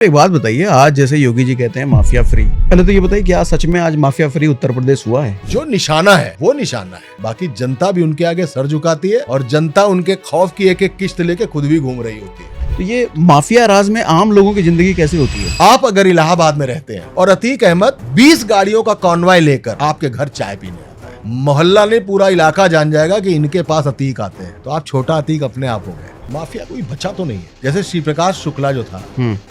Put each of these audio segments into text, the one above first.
एक बात बताइए, आज जैसे योगी जी कहते हैं माफिया फ्री, पहले तो ये बताइए क्या सच में आज माफिया फ्री उत्तर प्रदेश हुआ है? जो निशाना है वो निशाना है, बाकी जनता भी उनके आगे सर झुकाती है और जनता उनके खौफ की एक एक किश्त लेके खुद भी घूम रही होती है। तो ये माफिया राज में आम लोगों की जिंदगी कैसे होती है? आप अगर इलाहाबाद में रहते हैं और अतीक अहमद 20 गाड़ियों का कॉन्वॉय लेकर आपके घर चाय पीने आता है, मोहल्ला ने पूरा इलाका जान जाएगा कि इनके पास अतीक आते हैं, तो आप छोटा अतीक अपने आप हो गए। माफिया कोई बचा तो नहीं है। जैसे श्री प्रकाश शुक्ला जो था,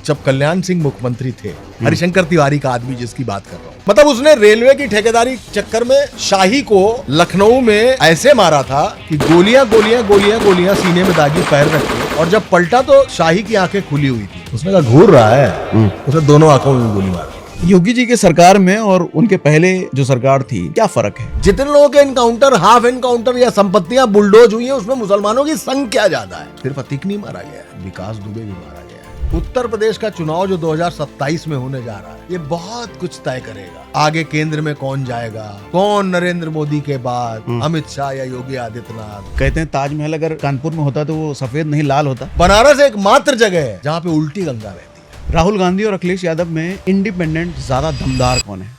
जब कल्याण सिंह मुख्यमंत्री थे, हरिशंकर तिवारी का आदमी जिसकी बात कर रहा हूँ, मतलब उसने रेलवे की ठेकेदारी चक्कर में शाही को लखनऊ में ऐसे मारा था कि गोलियां गोलियां गोलियां गोलियां सीने में दागी, पैर रखे, और जब पलटा तो शाही की आंखें खुली हुई थी। उसने कहा घूर रहा है, उसने दोनों आंखों में गोली मारी। योगी जी के सरकार में और उनके पहले जो सरकार थी क्या फर्क है? जितने लोगों के एनकाउंटर, हाफ एनकाउंटर या संपत्तियां बुलडोज हुई है, उसमें मुसलमानों की संख्या ज्यादा है। सिर्फ अतीक नहीं मारा गया, विकास दुबे भी मारा गया। उत्तर प्रदेश का चुनाव जो 2027 में होने जा रहा है, ये बहुत कुछ तय करेगा। आगे केंद्र में कौन जाएगा, कौन नरेंद्र मोदी के बाद अमित शाह या योगी आदित्यनाथ। कहते हैं ताजमहल अगर कानपुर में होता तो वो सफेद नहीं लाल होता। बनारस एकमात्र जगह है जहाँ पे उल्टी गंगा रहती है। राहुल गांधी और अखिलेश यादव में इंडिपेंडेंट ज्यादा दमदार कौन है?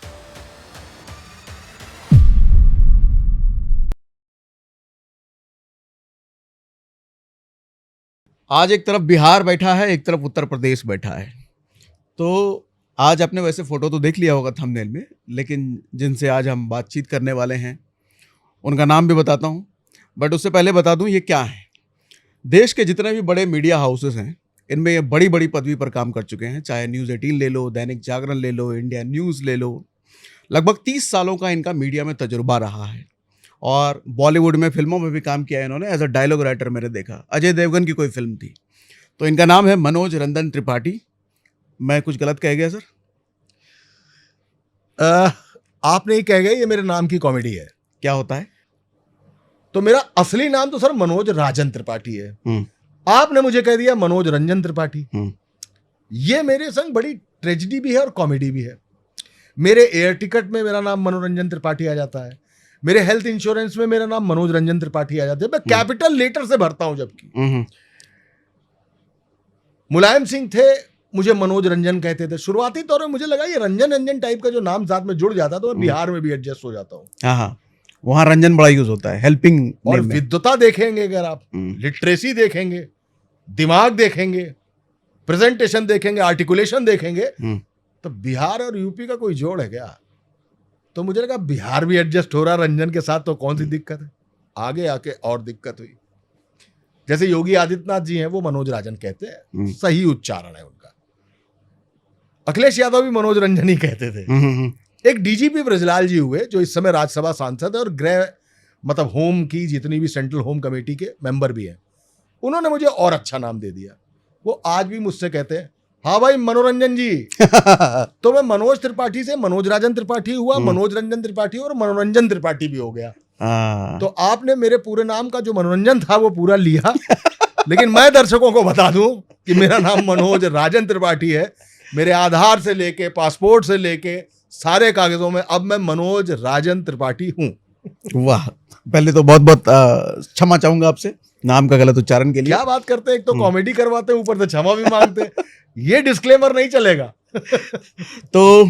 आज एक तरफ बिहार बैठा है, एक तरफ उत्तर प्रदेश बैठा है। तो आज आपने वैसे फोटो तो देख लिया होगा थंबनेल में, लेकिन जिनसे आज हम बातचीत करने वाले हैं उनका नाम भी बताता हूं, बट उससे पहले बता दूं ये क्या है। देश के जितने भी बड़े मीडिया हाउसेस हैं, इनमें ये बड़ी बड़ी पदवी पर काम कर चुके हैं। चाहे न्यूज़ 18 ले लो, दैनिक जागरण ले लो, इंडिया न्यूज़ ले लो। लगभग 30 सालों का इनका मीडिया में तजुर्बा रहा है और बॉलीवुड में फिल्मों में भी काम किया है इन्होंने। एज अ डायलॉग राइटर मैंने देखा, अजय देवगन की कोई फिल्म थी। तो इनका नाम है मनोज रंजन त्रिपाठी। मैं कुछ गलत कह गया सर? आपने ही कह गए ये मेरे नाम की कॉमेडी है। क्या होता है? तो मेरा असली नाम तो सर मनोज राजन त्रिपाठी है। आपने मुझे कह दिया मनोज रंजन त्रिपाठी। ये मेरे संग बड़ी ट्रेजेडी भी है और कॉमेडी भी है। मेरे एयर टिकट में मेरा नाम मनोरंजन त्रिपाठी आ जाता है, मेरे हेल्थ इंश्योरेंस में मेरा नाम मनोज रंजन त्रिपाठी आ जाता है। मैं कैपिटल लेटर से भरता हूं। जबकि मुलायम सिंह थे, मुझे मनोज रंजन कहते थे। शुरुआती तौर में मुझे लगा ये रंजन रंजन टाइप का जो नाम साथ में जुड़ जाता, तो मैं बिहार में भी एडजस्ट हो जाता हूँ। हाँ, वहाँ रंजन बड़ा यूज होता है हेल्पिंग। और विद्वता देखेंगे अगर आप, लिटरेसी देखेंगे, दिमाग देखेंगे, प्रेजेंटेशन देखेंगे, आर्टिकुलेशन देखेंगे, तो बिहार और यूपी का कोई जोड़ है क्या? तो मुझे लगा बिहार भी एडजस्ट हो रहा रंजन के साथ, तो कौन सी दिक्कत है। आगे आके और दिक्कत हुई। जैसे योगी आदित्यनाथ जी हैं, वो मनोज राजन कहते हैं, सही उच्चारण है उनका। अखिलेश यादव भी मनोज रंजन ही कहते थे। एक डीजीपी ब्रजलाल जी हुए, जो इस समय राज्यसभा सांसद है और गृह मतलब होम की जितनी भी सेंट्रल होम कमेटी के मेंबर भी हैं, उन्होंने मुझे और अच्छा नाम दे दिया। वो आज भी मुझसे कहते हैं, हाँ भाई मनोरंजन जी। तो मैं मनोज त्रिपाठी से मनोज राजन त्रिपाठी हुआ, मनोज रंजन त्रिपाठी और मनोरंजन त्रिपाठी भी हो गया। तो आपने मेरे पूरे नाम का जो मनोरंजन था वो पूरा लिया। लेकिन मैं दर्शकों को बता दूं कि मेरा नाम मनोज राजन त्रिपाठी है। मेरे आधार से लेके, पासपोर्ट से लेके सारे कागजों में अब मैं मनोज राजन त्रिपाठी हूँ। वाह, पहले तो बहुत बहुत क्षमा चाहूंगा आपसे नाम का गलत उच्चारण के लिए। क्या बात करते हैं, एक तो कॉमेडी करवाते हैं, ऊपर से क्षमा भी मांगते हैं। ये डिस्क्लेमर नहीं चलेगा। तो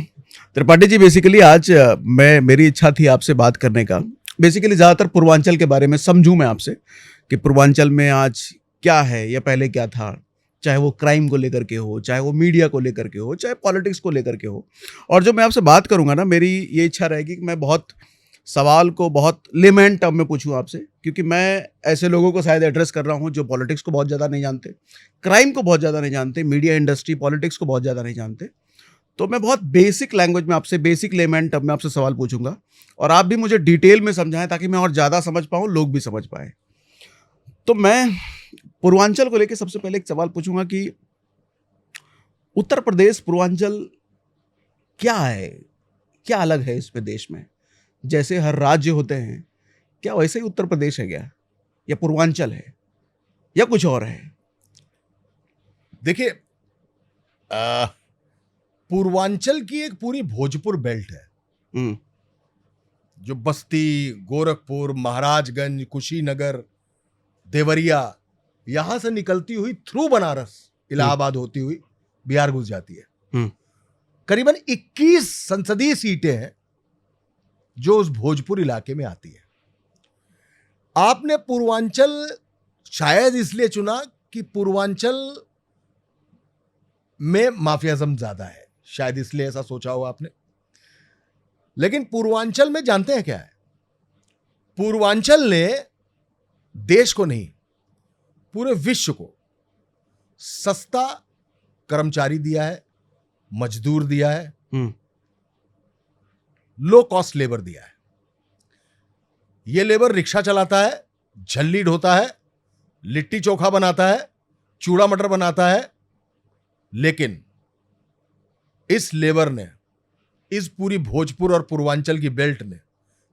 त्रिपाठी जी, बेसिकली आज मेरी इच्छा थी आपसे बात करने का। बेसिकली ज़्यादातर पूर्वांचल के बारे में समझूं मैं आपसे कि पूर्वांचल में आज क्या है या पहले क्या था, चाहे वो क्राइम को लेकर के हो, चाहे वो मीडिया को लेकर के हो, चाहे पॉलिटिक्स को लेकर के हो। और जो मैं आपसे बात करूंगा ना, मेरी ये इच्छा रहेगी कि मैं बहुत सवाल को बहुत लेमैन टर्म में पूछूं आपसे, क्योंकि मैं ऐसे लोगों को शायद एड्रेस कर रहा हूं जो पॉलिटिक्स को बहुत ज़्यादा नहीं जानते, क्राइम को बहुत ज़्यादा नहीं जानते, मीडिया इंडस्ट्री पॉलिटिक्स को बहुत ज़्यादा नहीं जानते। तो मैं बहुत बेसिक लैंग्वेज में आपसे, बेसिक लेमैन टर्म में आपसे सवाल पूछूंगा और आप भी मुझे डिटेल में समझाएं ताकि मैं और ज़्यादा समझ पाऊँ, लोग भी समझ पाएँ। तो मैं पूर्वांचल को लेकर सबसे पहले एक सवाल पूछूंगा कि उत्तर प्रदेश पूर्वांचल क्या है, क्या अलग है इसमें देश में? जैसे हर राज्य होते हैं, क्या वैसे ही उत्तर प्रदेश है क्या, या पूर्वांचल है, या कुछ और है? देखिए, पूर्वांचल की एक पूरी भोजपुर बेल्ट है, जो बस्ती, गोरखपुर, महाराजगंज, कुशीनगर, देवरिया, यहां से निकलती हुई थ्रू बनारस, इलाहाबाद होती हुई बिहार घुस जाती है। करीबन 21 संसदीय सीटें हैं जो उस भोजपुर इलाके में आती है। आपने पूर्वांचल शायद इसलिए चुना कि पूर्वांचल में माफियाज़म ज्यादा है, शायद इसलिए ऐसा सोचा हो आपने। लेकिन पूर्वांचल में जानते हैं क्या है? पूर्वांचल ने देश को नहीं, पूरे विश्व को सस्ता कर्मचारी दिया है, मजदूर दिया है, लो कॉस्ट लेबर दिया है। यह लेबर रिक्शा चलाता है, झल्ली ढोता है, लिट्टी चोखा बनाता है, चूड़ा मटर बनाता है, लेकिन इस लेबर ने, इस पूरी भोजपुर और पूर्वांचल की बेल्ट ने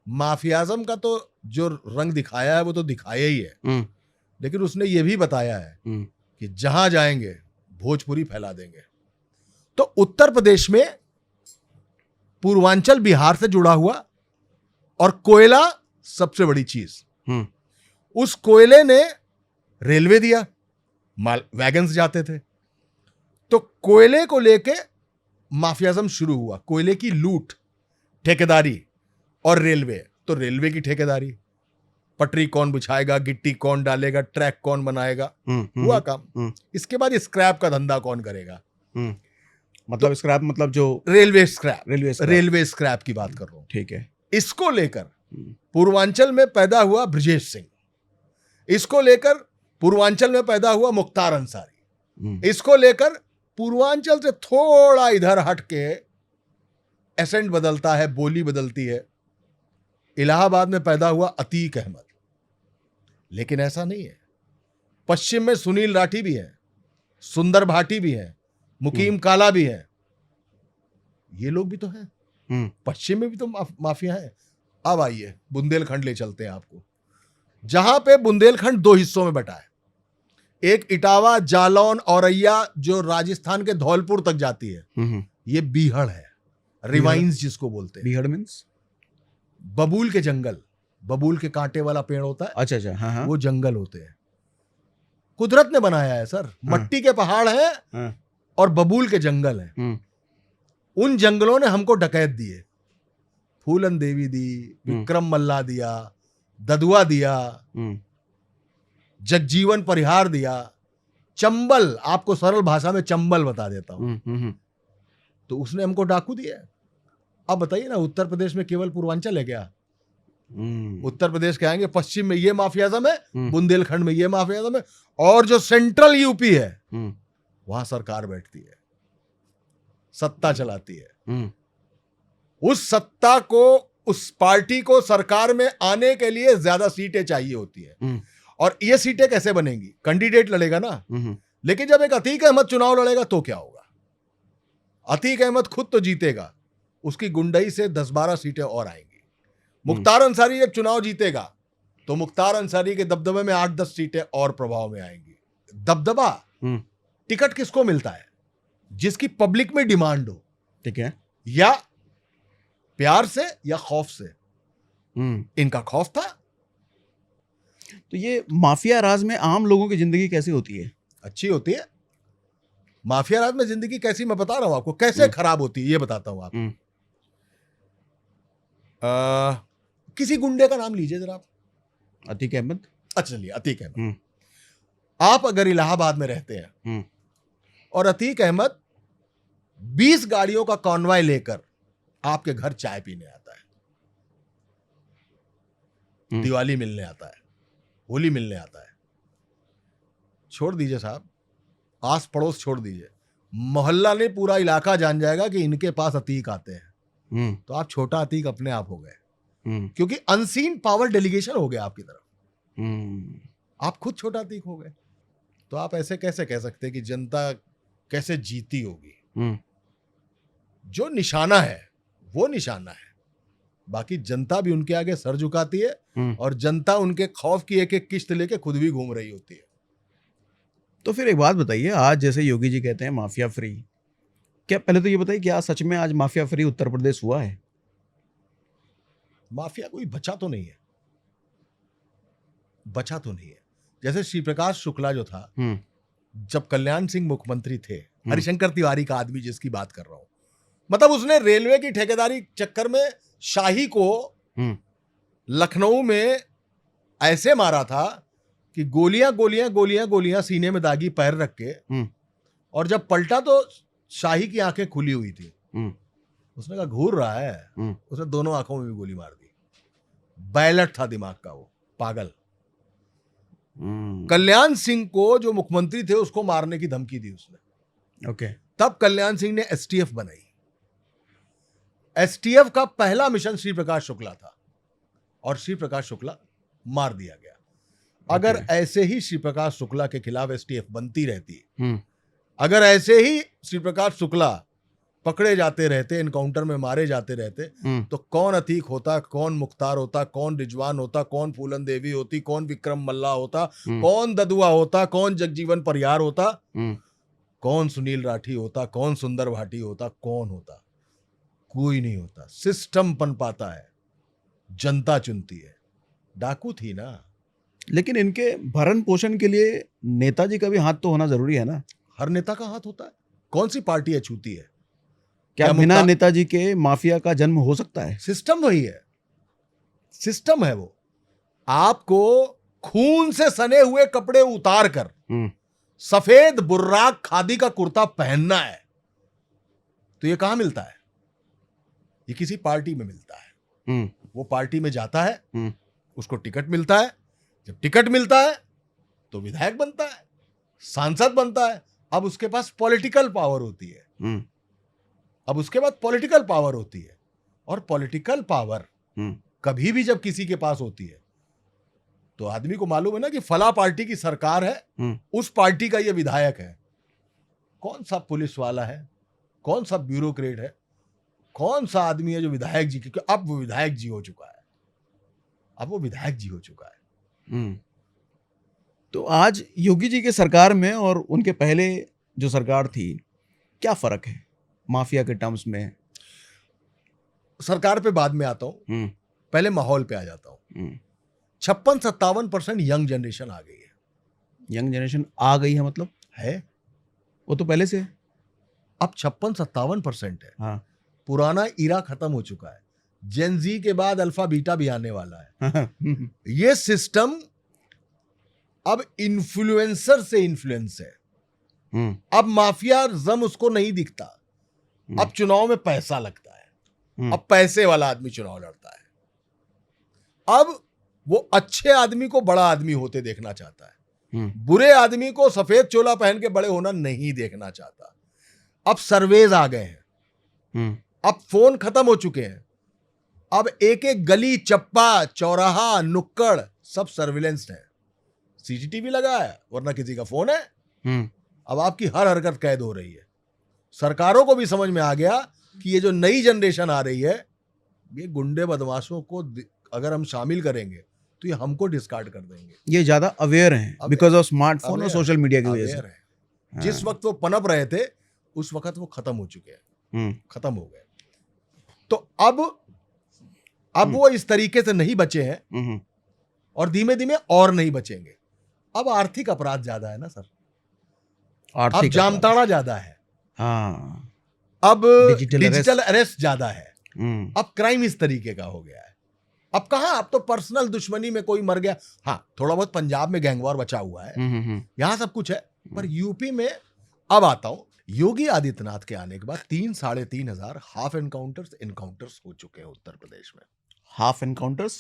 माफियाज़म का तो जो रंग दिखाया है वो तो दिखाया ही है, लेकिन उसने ये भी बताया है कि जहां जाएंगे भोजपुरी फैला देंगे। तो उत्तर प्रदेश में पूर्वांचल बिहार से जुड़ा हुआ, और कोयला सबसे बड़ी चीज, उस कोयले ने रेलवे दिया, माल वैगन्स जाते थे, तो कोयले को लेके माफियाज़म शुरू हुआ। कोयले की लूट, ठेकेदारी और रेलवे, तो रेलवे की ठेकेदारी, पटरी कौन बिछाएगा, गिट्टी कौन डालेगा, ट्रैक कौन बनाएगा, हुआ काम। इसके बाद स्क्रैप का धंधा कौन करेगा? मतलब स्क्रैप मतलब जो रेलवे स्क्रैप, रेलवे स्क्रैप की बात कर रहा हूं। ठीक है। इसको लेकर पूर्वांचल में पैदा हुआ ब्रजेश सिंह, इसको लेकर पूर्वांचल में पैदा हुआ मुख्तार अंसारी, इसको लेकर पूर्वांचल से थोड़ा इधर हट के एसेंट बदलता है, बोली बदलती है, इलाहाबाद में पैदा हुआ अतीक अहमद। लेकिन ऐसा नहीं है, पश्चिम में सुनील राठी भी है, सुंदर भाटी भी है, मुकीम काला भी है, ये लोग भी तो हैं। पश्चिम में भी तो माफिया है। अब आइए बुंदेलखंड ले चलते हैं आपको, जहां पे बुंदेलखंड दो हिस्सों में बटा है। एक इटावा, जालौन, औरैया जो राजस्थान के धौलपुर तक जाती है, ये बीहड़ है, रिवाइंस जिसको बोलते हैं। बीहड़ मींस बबूल के जंगल, बबूल के कांटे वाला पेड़ होता है, अच्छा, हाँ। वो जंगल होते हैं, कुदरत ने बनाया है सर। मट्टी के पहाड़ हैं और बबूल के जंगल हैं। उन जंगलों ने हमको डकैत दिए, फूलन देवी दी, विक्रम मल्ला दिया, ददुआ दिया, जगजीवन परिहार दिया, चंबल, आपको सरल भाषा में चंबल बता देता हूं, तो उसने हमको डाकू दिया। अब बताइए ना, उत्तर प्रदेश में केवल पूर्वांचल है क्या? उत्तर प्रदेश के आएंगे, पश्चिम में ये माफियाज़म है, बुंदेलखंड में ये माफियाज़म है, और जो सेंट्रल यूपी है वहां सरकार बैठती है, सत्ता चलाती है। उस सत्ता को, उस पार्टी को सरकार में आने के लिए ज्यादा सीटें चाहिए होती है। और ये सीटें कैसे बनेंगी? कैंडिडेट लड़ेगा ना, लेकिन जब एक अतीक अहमद चुनाव लड़ेगा तो क्या होगा? अतीक अहमद खुद तो जीतेगा, उसकी गुंडई से 10-12 सीटें और आएंगी। मुख्तार अंसारी जब चुनाव जीतेगा तो मुख्तार अंसारी के दबदबे में 8-10 सीटें और प्रभाव में आएंगी। दबदबा, टिकट किसको मिलता है? जिसकी पब्लिक में डिमांड हो, ठीक है, या प्यार से या खौफ से। इनका खौफ था। तो ये माफिया राज में आम लोगों की जिंदगी कैसी होती है? अच्छी होती है। माफिया राज में जिंदगी कैसी, मैं बता रहा हूं आपको, कैसे खराब होती है ये बताता हूं आपको। किसी गुंडे का नाम लीजिए जरा आप। अतीक अहमद। अच्छा चलिए, अतीक अहमद। आप अगर इलाहाबाद में रहते हैं और अतीक अहमद 20 गाड़ियों का कॉन्वॉय लेकर आपके घर चाय पीने आता है, दिवाली मिलने आता है, होली मिलने आता है, छोड़ दीजिए साहब, आस पड़ोस छोड़ दीजिए, मोहल्ला ने पूरा इलाका जान जाएगा कि इनके पास अतीक आते हैं, तो आप छोटा अतीक अपने आप हो गए, क्योंकि अनसीन पावर डेलीगेशन हो गया आपकी तरफ। आप खुद छोटा अतीक हो गए। तो आप ऐसे कैसे कह सकते हैं कि जनता कैसे जीती होगी? जो निशाना है वो निशाना है, बाकी जनता भी उनके आगे सर झुकाती है, और जनता उनके खौफ की एक एक किश्त लेके खुद भी घूम रही होती है। तो फिर एक बात बताइए, आज जैसे योगी जी कहते हैं माफिया फ्री, क्या पहले तो ये बताइए क्या सच में आज माफिया फ्री उत्तर प्रदेश हुआ है? माफिया कोई बचा तो नहीं है, बचा तो नहीं है। जैसे श्री प्रकाश शुक्ला जो था, जब कल्याण सिंह मुख्यमंत्री थे हरिशंकर तिवारी का आदमी जिसकी बात कर रहा हूं, मतलब उसने रेलवे की ठेकेदारी चक्कर में शाही को लखनऊ में ऐसे मारा था कि गोलियां गोलियां गोलियां गोलियां सीने में दागी पैर रख के, और जब पलटा तो शाही की आंखें खुली हुई थी। उसने कहा घूर रहा है, उसने दोनों आंखों में भी गोली मार दी। बैलेट था दिमाग का, वो पागल। कल्याण सिंह को जो मुख्यमंत्री थे उसको मारने की धमकी दी उसने। ओके। तब कल्याण सिंह ने एसटीएफ बनाई। एसटीएफ का पहला मिशन श्री प्रकाश शुक्ला था और श्री प्रकाश शुक्ला मार दिया गया। अगर ऐसे ही श्री प्रकाश शुक्ला के खिलाफ एसटीएफ बनती रहती, अगर ऐसे ही श्री प्रकाश शुक्ला पकड़े जाते रहते, एनकाउंटर में मारे जाते रहते, तो कौन अतीक होता, कौन मुख्तार होता, कौन रिजवान होता, कौन फूलन देवी होती, कौन विक्रम मल्ला होता, कौन ददुआ होता, कौन जगजीवन परियार होता, कौन सुनील राठी होता, कौन सुंदर भाटी होता, कौन होता? कोई नहीं होता। सिस्टम पन पाता है, जनता चुनती है। डाकू थी ना। लेकिन इनके भरण पोषण के लिए नेताजी का भी हाथ तो होना जरूरी है ना। हर नेता का हाथ होता है। कौन सी पार्टी है छूती है? क्या बिना नेताजी के माफिया का जन्म हो सकता है? सिस्टम वही है, सिस्टम है वो। आपको खून से सने हुए कपड़े उतार कर सफेद बुर्राक खादी का कुर्ता पहनना है, तो ये कहां मिलता है? ये किसी पार्टी में मिलता है। वो पार्टी में जाता है, उसको टिकट मिलता है। जब टिकट मिलता है तो विधायक बनता है, सांसद बनता है। अब उसके पास पॉलिटिकल पावर होती है। अब उसके बाद पॉलिटिकल पावर होती है, और पॉलिटिकल पावर कभी भी जब किसी के पास होती है तो आदमी को मालूम है ना कि फला पार्टी की सरकार है, उस पार्टी का ये विधायक है। कौन सा पुलिस वाला है, कौन सा ब्यूरोक्रेट है, कौन सा आदमी है जो विधायक जी, क्योंकि अब वो विधायक जी हो चुका है। अब वो विधायक जी हो चुका है। तो आज योगी जी के सरकार में और उनके पहले जो सरकार थी, क्या फर्क है माफिया के टर्म्स में? सरकार पे बाद में आता हूं, पहले माहौल पे आ जाता हूं। 56-57% यंग जनरेशन आ गई है। यंग जनरेशन आ गई है मतलब है, वो तो पहले से है। अब 56-57% है। हाँ। पुराना इरा खत्म हो चुका है। जेन जी के बाद अल्फा बीटा भी आने वाला है। ये सिस्टम अब इन्फ्लुएंसर से इन्फ्लुएंस है। अब माफियाज़म उसको नहीं दिखता। अब चुनाव में पैसा लगता है। अब पैसे वाला आदमी चुनाव लड़ता है। अब वो अच्छे आदमी को बड़ा आदमी होते देखना चाहता है, बुरे आदमी को सफेद चोला पहन के बड़े होना नहीं देखना चाहता। अब सर्वेज आ गए हैं। अब फोन खत्म हो चुके हैं। अब एक एक गली, चप्पा, चौराहा, नुक्कड़ सब सर्विलेंस है। सीसीटीवी लगा है, वरना किसी का फोन है। अब आपकी हर हरकत कैद हो रही है। सरकारों को भी समझ में आ गया कि ये जो नई जनरेशन आ रही है, ये गुंडे बदमाशों को अगर हम शामिल करेंगे तो ये हमको डिस्कार्ड कर देंगे। ये ज्यादा अवेयर हैं बिकॉज ऑफ स्मार्टफोन और सोशल मीडिया की वजह से। जिस वक्त वो पनप रहे थे उस वक्त वो खत्म हो चुके हैं, खत्म हो गए। तो अब वो इस तरीके से नहीं बचे हैं, और धीमे धीमे और नहीं बचेंगे। अब आर्थिक अपराध ज्यादा है ना सर, अब जामताड़ा ज्यादा है, हाँ, अब डिजिटल अरेस्ट ज्यादा है, अब क्राइम इस तरीके का हो गया है। अब कहां, अब तो पर्सनल दुश्मनी में कोई मर गया, हाँ थोड़ा बहुत पंजाब में गैंगवॉर बचा हुआ है, यहां सब कुछ है, पर यूपी में अब आता हूं। योगी आदित्यनाथ के आने के बाद 3-3.5 हजार हाफ एनकाउंटर्स हो चुके हैं उत्तर प्रदेश में। हाफ एनकाउंटर्स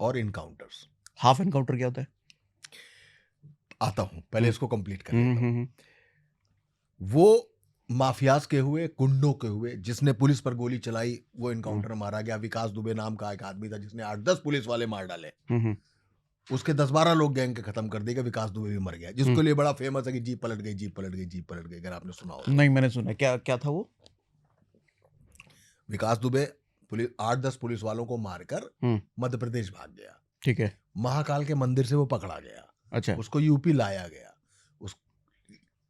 और इनकाउंटर्स। हाफ एनकाउंटर क्या होता है? आता हूं, पहले इसको कंप्लीट कर लेता हूं। वो माफियाज के हुए, गुंडों के हुए, जिसने पुलिस पर गोली चलाई वो एनकाउंटर मारा गया। विकास दुबे नाम का एक आदमी था जिसने 8-10 पुलिस वाले मार डाले, उसके 10-12 लोग गैंग के खत्म कर देगा। विकास दुबे भी मर गया, जिसके लिए बड़ा फेमस है कि जीप पलट गई, जीप पलट गई, जीप पलट गई। अगर आपने सुना हो। नहीं, मैंने सुना। क्या था वो? विकास दुबे 8-10 पुलिस वालों को मारकर मध्य प्रदेश भाग गया। ठीक है। महाकाल के मंदिर से वो पकड़ा गया। अच्छा। उसको यूपी लाया गया।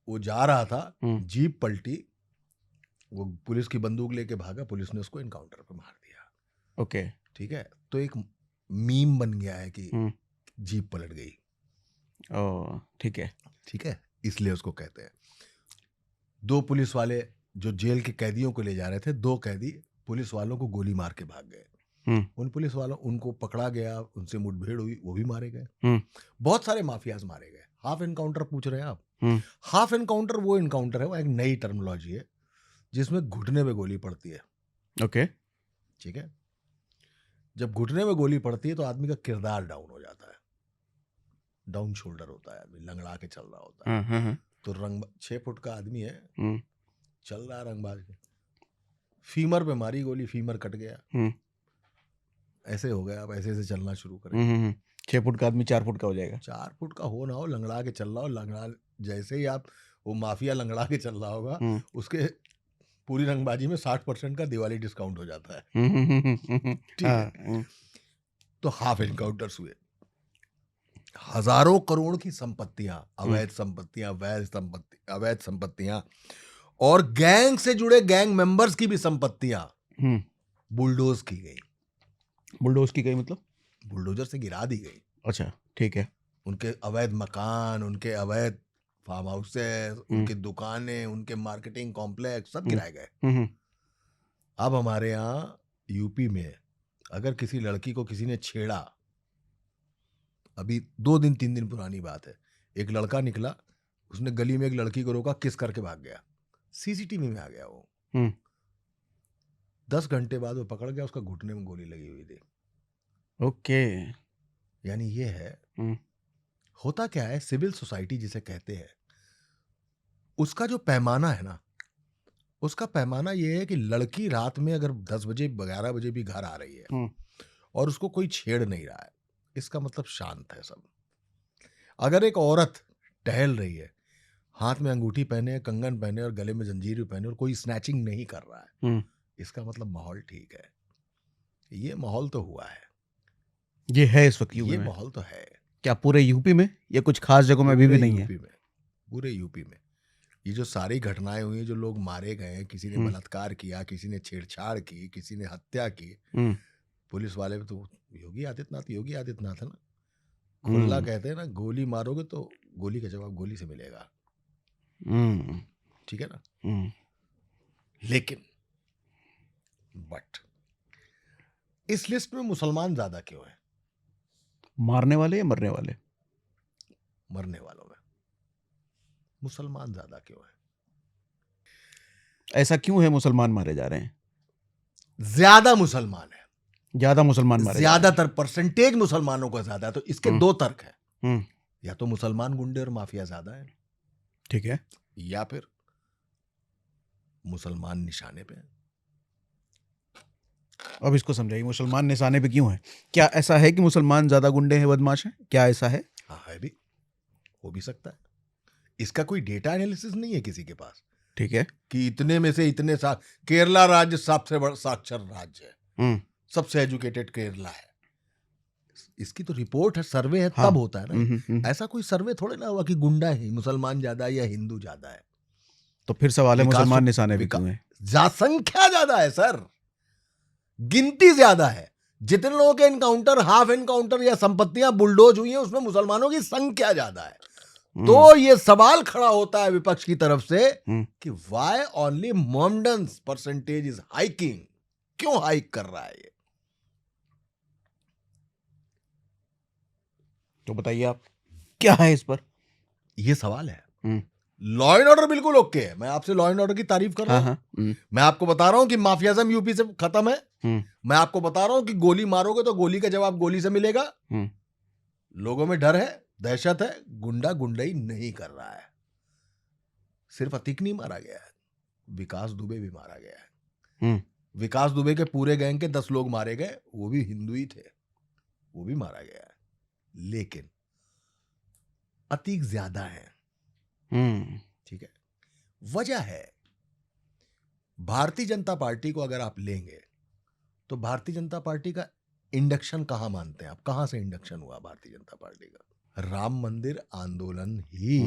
वो जा रहा था, जीप पलटी, वो पुलिस की बंदूक लेके भागा, पुलिस ने उसको एनकाउंटर पे मार दिया। ओके, ठीक है। तो एक मीम बन गया है कि जीप पलट गई। ठीक है, ठीक है, इसलिए उसको कहते हैं। 2 पुलिस वाले जो जेल के कैदियों को ले जा रहे थे, 2 कैदी पुलिस वालों को गोली मार के भाग गए। उन पुलिस वालों उनको पकड़ा गया, उनसे मुठभेड़ हुई, वो भी मारे गए। बहुत सारे माफियाज मारे गए। हाफ एनकाउंटर पूछ रहे हैं आप? हाफ एनकाउंटर वो एनकाउंटर है, वो एक नई टर्मिनोलॉजी है जिसमें घुटने में गोली पड़ती है। ओके, ठीक है। जब घुटने में गोली पड़ती है तो आदमी का किरदार डाउन हो जाता है, डाउन शोल्डर होता है, आदमी लंगड़ा के चल रहा होता है। तो 6 फुट का आदमी है, चल रहा है रंगबाज के, फीमर पे मारी गोली, फीमर कट गया, ऐसे हो गया। अब ऐसे ऐसे चलना शुरू करें। 6 फुट का आदमी 4 फुट का हो जाएगा। 4 फुट का हो ना हो, लंगड़ा के चल रहा हो, लंगड़ा जैसे ही आप वो माफिया लंगड़ा के चल रहा होगा, उसके पूरी रंगबाजी में 60% का दिवाली डिस्काउंट हो जाता है। ठीक है। तो हाफ एनकाउंटर्स हुए। हजारों करोड़ की संपत्तियां, अवैध संपत्तियां, अवैध संपत्तियां और गैंग से जुड़े गैंग मेंबर्स की भी संपत्तियां बुलडोज की गई। बुलडोज की गई मतलब? बुलडोजर से गिरा दी गई। अच्छा, ठीक है। उनके अवैध मकान, उनके अवैध फार्म हाउसेस, उनकी दुकानें, उनके मार्केटिंग कॉम्प्लेक्स सब गिराए गए। अब हमारे यहाँ यूपी में अगर किसी लड़की को किसी ने छेड़ा, अभी 2 दिन 3 दिन पुरानी बात है, एक लड़का निकला, उसने गली में एक लड़की को रोका, किस करके भाग गया, सीसीटीवी में आ गया वो। 10 घंटे बाद वो पकड़ गया, उसका घुटने में गोली लगी हुई थी। ओके। यानी ये है, होता क्या है, सिविल सोसाइटी जिसे कहते हैं, उसका जो पैमाना है ना, उसका पैमाना ये है कि लड़की रात में अगर 10 बजे 11 बजे भी घर आ रही है और उसको कोई छेड़ नहीं रहा है, इसका मतलब शांत है सब। अगर एक औरत टहल रही है, हाथ में अंगूठी पहने, कंगन पहने और गले में जंजीर पहने और कोई स्नैचिंग नहीं कर रहा है, इसका मतलब माहौल ठीक है। ये माहौल तो हुआ है, ये है इस वक्त यूपी ये में। माहौल तो है। क्या पूरे यूपी में या कुछ खास जगहों में अभी भी नहीं है? पूरे यूपी में ये जो सारी घटनाएं हुई, जो लोग मारे गए, किसी ने बलात्कार किया, किसी ने छेड़छाड़ की, किसी ने हत्या की, पुलिस वाले तो योगी आदित्यनाथ है ना, खुल्ला कहते हैं ना, गोली मारोगे तो गोली का जवाब गोली से मिलेगा। ठीक है ना। लेकिन बट इस लिस्ट में मुसलमान ज्यादा क्यों है? मारने वाले या मरने वाले? मरने वालों में मुसलमान ज्यादा क्यों है? ऐसा क्यों है मुसलमान मारे जा रहे हैं? ज्यादा मुसलमान है, ज्यादा मुसलमान मारे, ज्यादातर परसेंटेज मुसलमानों का ज्यादा है। तो इसके 2 तर्क है, या तो मुसलमान गुंडे और माफिया ज्यादा है, ठीक है, या फिर मुसलमान निशाने पे है। अब इसको समझाइए, मुसलमान निशाने पे क्यों है? क्या ऐसा है कि मुसलमान ज्यादा गुंडे हैं, बदमाश हैं? क्या ऐसा है? हाँ, है भी, हो भी सकता है। इसका कोई डेटा एनालिसिस नहीं है किसी के पास, ठीक है, कि इतने में से इतने केरला राज्य सबसे बड़ा साक्षर राज्य है, सबसे एजुकेटेड केरला है, इसकी तो रिपोर्ट है, सर्वे है, तब होता है ना। ऐसा कोई सर्वे थोड़े ना हुआ कि गुंडा है मुसलमान ज्यादा है या हिंदू ज्यादा है। तो फिर सवाल है मुसलमान निशाने पे क्यों है? संख्या ज्यादा है सर, गिनती ज्यादा है। जितने लोगों के एनकाउंटर, हाफ एनकाउंटर या संपत्तियां बुलडोज हुई हैं, उसमें मुसलमानों की संख्या ज्यादा है। तो ये सवाल खड़ा होता है विपक्ष की तरफ से कि why only Mohammedans percentage is hiking, क्यों हाइक कर रहा है ये? तो बताइए आप, क्या है इस पर? ये सवाल है। लॉ एंड ऑर्डर बिल्कुल ओके है, मैं आपसे लॉ एंड ऑर्डर की तारीफ कर रहा हूं। मैं आपको बता रहा हूं कि माफियाज़म यूपी से खत्म है। मैं आपको बता रहा हूं कि गोली मारोगे तो गोली का जवाब गोली से मिलेगा। लोगों में डर है, दहशत है, गुंडा गुंडाई नहीं कर रहा है। सिर्फ अतीक नहीं मारा गया है, विकास दुबे भी मारा गया है। विकास दुबे के पूरे गैंग के 10 लोग मारे गए, वो भी हिंदू ही थे, वो भी मारा गया है। लेकिन अतीक ज्यादा है, ठीक है। वजह है, भारतीय जनता पार्टी को अगर आप लेंगे तो भारतीय जनता पार्टी का इंडक्शन कहां मानते हैं आप? कहां से इंडक्शन हुआ भारतीय जनता पार्टी का? राम मंदिर आंदोलन ही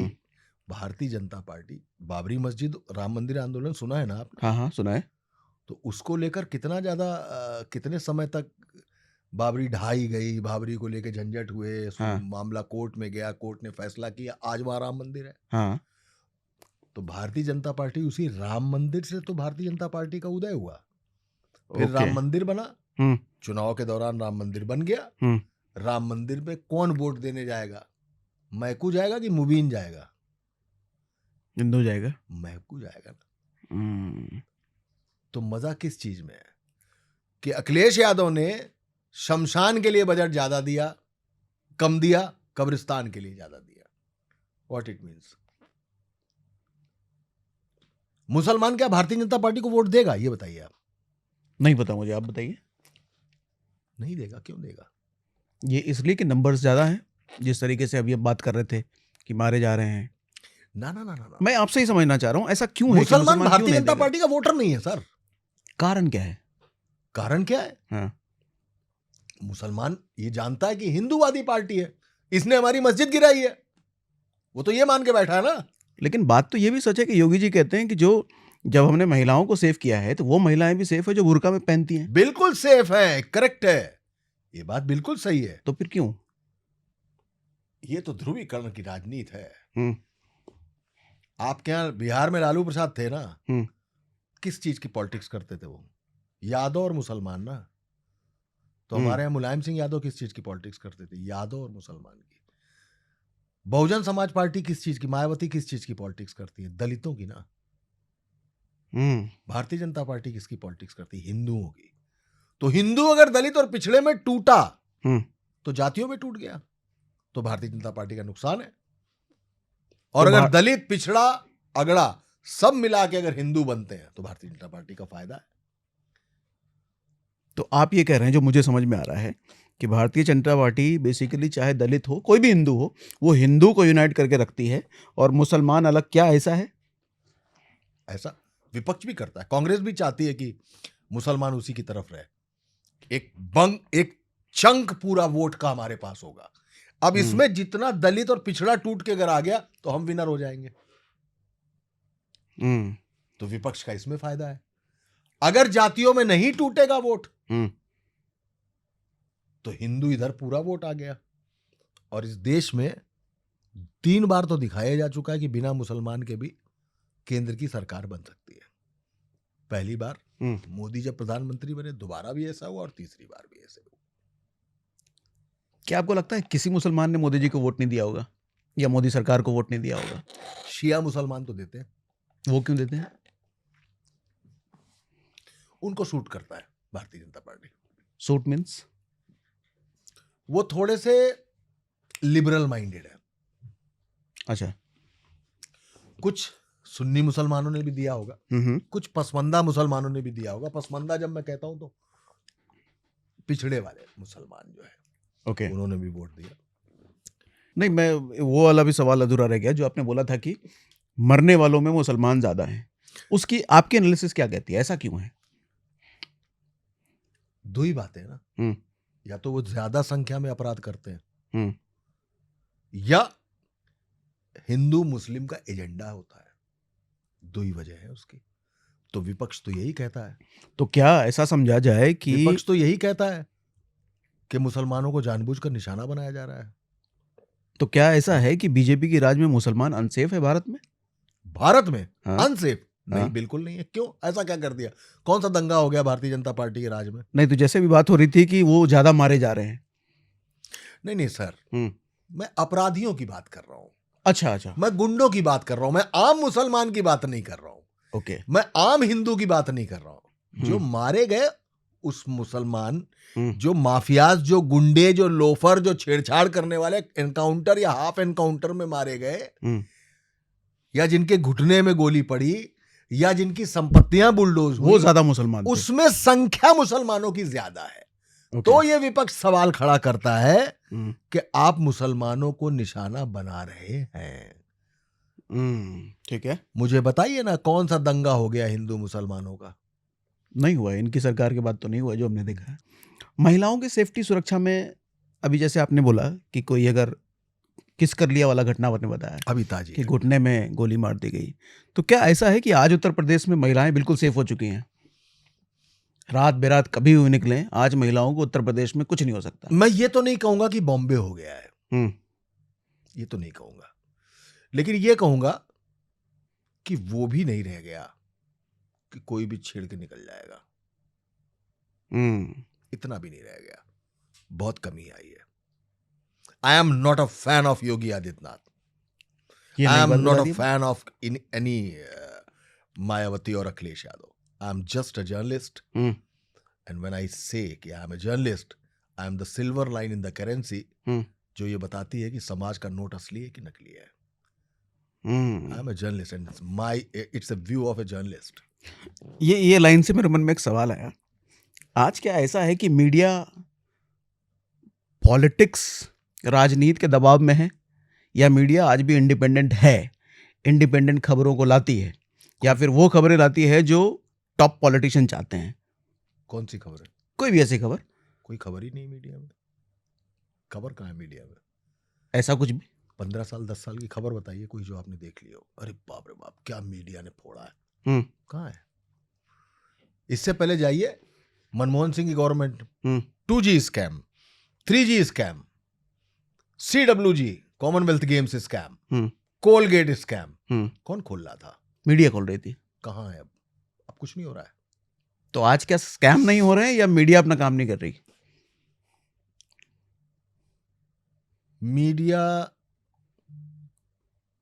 भारतीय जनता पार्टी, बाबरी मस्जिद राम मंदिर आंदोलन सुना है ना आपने? हाँ, सुना है। तो उसको लेकर कितना ज्यादा, कितने समय तक बाबरी ढाई गई, बाबरी को लेकर झंझट हुए, मामला कोर्ट में गया, कोर्ट ने फैसला किया, आज वहां राम मंदिर है। तो भारतीय जनता पार्टी उसी राम मंदिर से तो भारतीय जनता पार्टी का उदय हुआ, फिर राम मंदिर बना, चुनाव के दौरान राम मंदिर बन गया। राम मंदिर पे कौन वोट देने जाएगा? मैकू जाएगा कि मुबीन जाएगा? हिंदू जाएगा। मैकू जाएगा ना। तो मजा किस चीज में है कि अखिलेश यादव ने शमशान के लिए बजट ज्यादा दिया, कम दिया, कब्रिस्तान के लिए ज्यादा दिया। What it means? मुसलमान क्या भारतीय जनता पार्टी को वोट देगा? ये बताइए आप। नहीं पता मुझे, आप बताइए। नहीं देगा। क्यों देगा? ये इसलिए कि नंबर्स ज्यादा हैं, जिस तरीके से अभी आप बात कर रहे थे कि मारे जा रहे हैं। ना ना ना ना, मैं आपसे ही समझना चाह रहा हूं, ऐसा क्यों है? मुसलमान भारतीय जनता पार्टी का वोटर नहीं है सर। कारण क्या है? कारण क्या है? हाँ। मुसलमान ये जानता है कि हिंदूवादी पार्टी है, इसने हमारी मस्जिद गिराई है, वो तो ये मान के बैठा है ना। लेकिन बात तो ये भी सच है कि योगी जी कहते हैं कि जो जब हमने महिलाओं को सेफ किया है तो वो महिलाएं भी सेफ है जो बुर्का में पहनती हैं। बिल्कुल सेफ है, करेक्ट है, ये बात बिल्कुल सही है। तो फिर क्यों? ये तो ध्रुवीकरण की राजनीति है। आपके यहाँ बिहार में लालू प्रसाद थे ना, किस चीज की पॉलिटिक्स करते थे वो? यादव और मुसलमान ना। तो हमारे यहाँ मुलायम सिंह यादव किस चीज की पॉलिटिक्स करते थे? यादव और मुसलमान की। बहुजन समाज पार्टी किस चीज की, मायावती किस चीज की पॉलिटिक्स करती है? दलितों की ना। भारतीय जनता पार्टी किसकी पॉलिटिक्स करती है? हिंदुओं की। तो हिंदू अगर दलित और पिछड़े में टूटा तो जातियों में टूट गया, तो भारतीय जनता पार्टी का नुकसान है। और अगर दलित, पिछड़ा, अगड़ा सब मिला के अगर हिंदू बनते हैं तो भारतीय जनता पार्टी का फायदा है। तो आप ये कह रहे हैं, जो मुझे समझ में आ रहा है, कि भारतीय जनता पार्टी बेसिकली चाहे दलित हो, कोई भी हिंदू हो, वो हिंदू को यूनाइट करके रखती है और मुसलमान अलग। क्या ऐसा है? ऐसा विपक्ष भी करता है। कांग्रेस भी चाहती है कि मुसलमान उसी की तरफ रहे। एक चंक पूरा वोट का हमारे पास होगा। अब इसमें जितना दलित और पिछड़ा टूट के अगर आ गया तो हम विनर हो जाएंगे। तो विपक्ष का इसमें फायदा है। अगर जातियों में नहीं टूटेगा वोट तो हिंदू इधर पूरा वोट आ गया। और इस देश में 3 बार तो दिखाया जा चुका है कि बिना मुसलमान के भी केंद्र की सरकार बन सकती है। पहली बार मोदी जब प्रधानमंत्री बने, दोबारा भी ऐसा हुआ और तीसरी बार भी ऐसा हुआ। क्या आपको लगता है किसी मुसलमान ने मोदी जी को वोट नहीं दिया होगा या मोदी सरकार को वोट नहीं दिया होगा? शिया मुसलमान तो देते हैं। वो क्यों देते हैं? उनको सूट करता है Bharatiya Janata party. Suit means? वो थोड़े से लिबरल माइंडेड है। अच्छा। कुछ सुन्नी मुसलमानों ने भी दिया होगा, कुछ पसमंदा मुसलमानों ने भी दिया होगा। पसमंदा जब मैं कहता हूं तो पिछड़े वाले मुसलमान जो है, ओके, उन्होंने भी वोट दिया। नहीं, मैं वो वाला भी सवाल अधूरा रह गया जो आपने बोला था कि मरने वालों में मुसलमान ज्यादा हैं। उसकी आपकी एनालिसिस क्या कहती है? ऐसा क्यों है? 2 ही बातें हैं ना। या तो वो ज्यादा संख्या में अपराध करते हैं या हिंदू मुस्लिम का एजेंडा होता है। 2 ही वजह है उसकी। तो विपक्ष तो यही कहता है। तो क्या ऐसा समझा जाए कि विपक्ष तो यही कहता है कि मुसलमानों को जानबूझकर निशाना बनाया जा रहा है। तो क्या ऐसा है कि बीजेपी की राज में मुसलमान अनसेफ है भारत में? भारत में हाँ? अनसेफ नहीं, बिल्कुल नहीं है। क्यों? ऐसा क्या कर दिया? कौन सा दंगा हो गया भारतीय जनता पार्टी के राज में? नहीं, तो जैसे भी बात हो रही थी कि वो ज्यादा मारे जा रहे हैं। नहीं सर, मैं अपराधियों की बात कर रहा हूं। अच्छा, मैं गुंडों की बात कर रहा हूं। मैं आम मुसलमान की बात नहीं कर रहा हूं। ओके। मैं आम हिंदू की बात नहीं कर रहा हूं। जो मारे गए उस मुसलमान, जो माफियाज, जो गुंडे, जो लोफर, जो छेड़छाड़ करने वाले एनकाउंटर या हाफ एनकाउंटर में मारे गए, या जिनके घुटने में गोली पड़ी, या जिनकी संपत्तियां बुलडोज हुई, वो ज्यादा मुसलमान थे। उसमें संख्या मुसलमानों की ज्यादा है। तो ये विपक्ष सवाल खड़ा करता है कि आप मुसलमानों को निशाना बना रहे हैं। ठीक है, मुझे बताइए ना, कौन सा दंगा हो गया हिंदू मुसलमानों का? नहीं हुआ। इनकी सरकार के बाद तो नहीं हुआ जो हमने देखा है। महिलाओं की सेफ्टी सुरक्षा में अभी जैसे आपने बोला कि कोई अगर किस कर लिया वाला घटना आपने बताया अभी ताजी कि घुटने में गोली मार दी गई, तो क्या ऐसा है कि आज उत्तर प्रदेश में महिलाएं बिल्कुल सेफ हो चुकी हैं? रात बेरात कभी भी निकलें, आज महिलाओं को उत्तर प्रदेश में कुछ नहीं हो सकता। मैं ये तो नहीं कहूंगा कि बॉम्बे हो गया है, ये तो नहीं कहूंगा, लेकिन ये कहूंगा कि वो भी नहीं रह गया कि कोई भी छेड़ के निकल जाएगा, इतना भी नहीं रह गया, बहुत कमी आई है। I am not a fan of Yogi Adityanath, I am not a fan of in any Mayawati और Akhilesh Yadav. I am just a journalist, and when I say कि I am a journalist, I am the silver line in the currency, जो ये बताती है कि समाज का note असली है कि नकली है। I am a journalist and it's a view of a journalist. ये लाइन से मेरे मन में एक सवाल आया। आज क्या ऐसा है कि मीडिया पॉलिटिक्स, राजनीति के दबाव में है, या मीडिया आज भी इंडिपेंडेंट है, इंडिपेंडेंट खबरों को लाती है, या फिर वो खबरें लाती है जो टॉप पॉलिटिशियन चाहते हैं? कौन सी खबर है? कोई भी ऐसी खबर? कोई खबर ही नहीं मीडिया में। खबर कहाँ है मीडिया में? ऐसा कुछ भी 15 साल 10 साल की खबर बताइए कोई जो आपने देख ली हो। अरे बाप रे बाप, क्या मीडिया ने फोड़ा है। कहाँ है? इससे पहले जाइए, मनमोहन सिंह की government, 2G scam, 3G scam, CWG Commonwealth games scam, Colgate scam, कौन खोल रहा था? मीडिया खोल रही थी। कहाँ है अब कुछ नहीं हो रहा है। तो आज क्या स्कैम नहीं हो रहे हैं या मीडिया अपना काम नहीं कर रही? मीडिया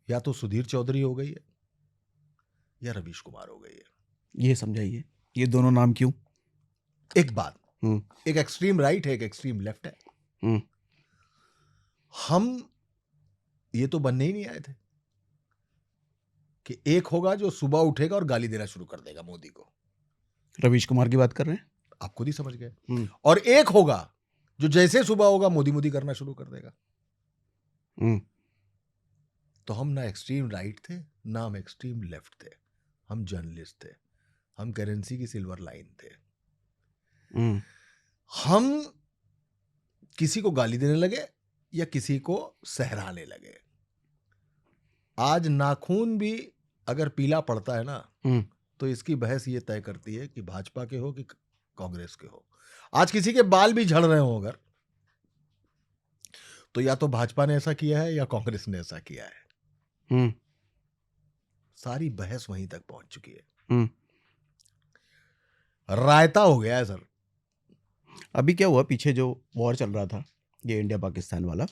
या तो सुधीर चौधरी हो गई है या रवीश कुमार हो गई है। ये समझाइए, ये दोनों नाम क्यों? एक बात, एक एक्सट्रीम राइट है, एक एक्सट्रीम लेफ्ट है। हम ये तो बनने ही नहीं आए थे कि एक होगा जो सुबह उठेगा और गाली देना शुरू कर देगा मोदी को। रवीश कुमार की बात कर रहे हैं? आप खुद ही समझ गए। और एक होगा जो जैसे सुबह होगा मोदी मोदी करना शुरू कर देगा। तो हम ना एक्सट्रीम राइट थे, ना हम एक्सट्रीम लेफ्ट थे, हम जर्नलिस्ट थे, हम करेंसी की सिल्वर लाइन थे। हम किसी को गाली देने लगे या किसी को सहराने लगे। आज नाखून भी अगर पीला पड़ता है ना, तो इसकी बहस ये तय करती है कि भाजपा के हो कि कांग्रेस के हो। आज किसी के बाल भी झड़ रहे हो अगर, तो या तो भाजपा ने ऐसा किया है या कांग्रेस ने ऐसा किया है। सारी बहस वहीं तक पहुंच चुकी है। रायता हो गया है सर। अभी क्या हुआ, पीछे जो वॉर चल रहा था ये इंडिया पाकिस्तान वाला,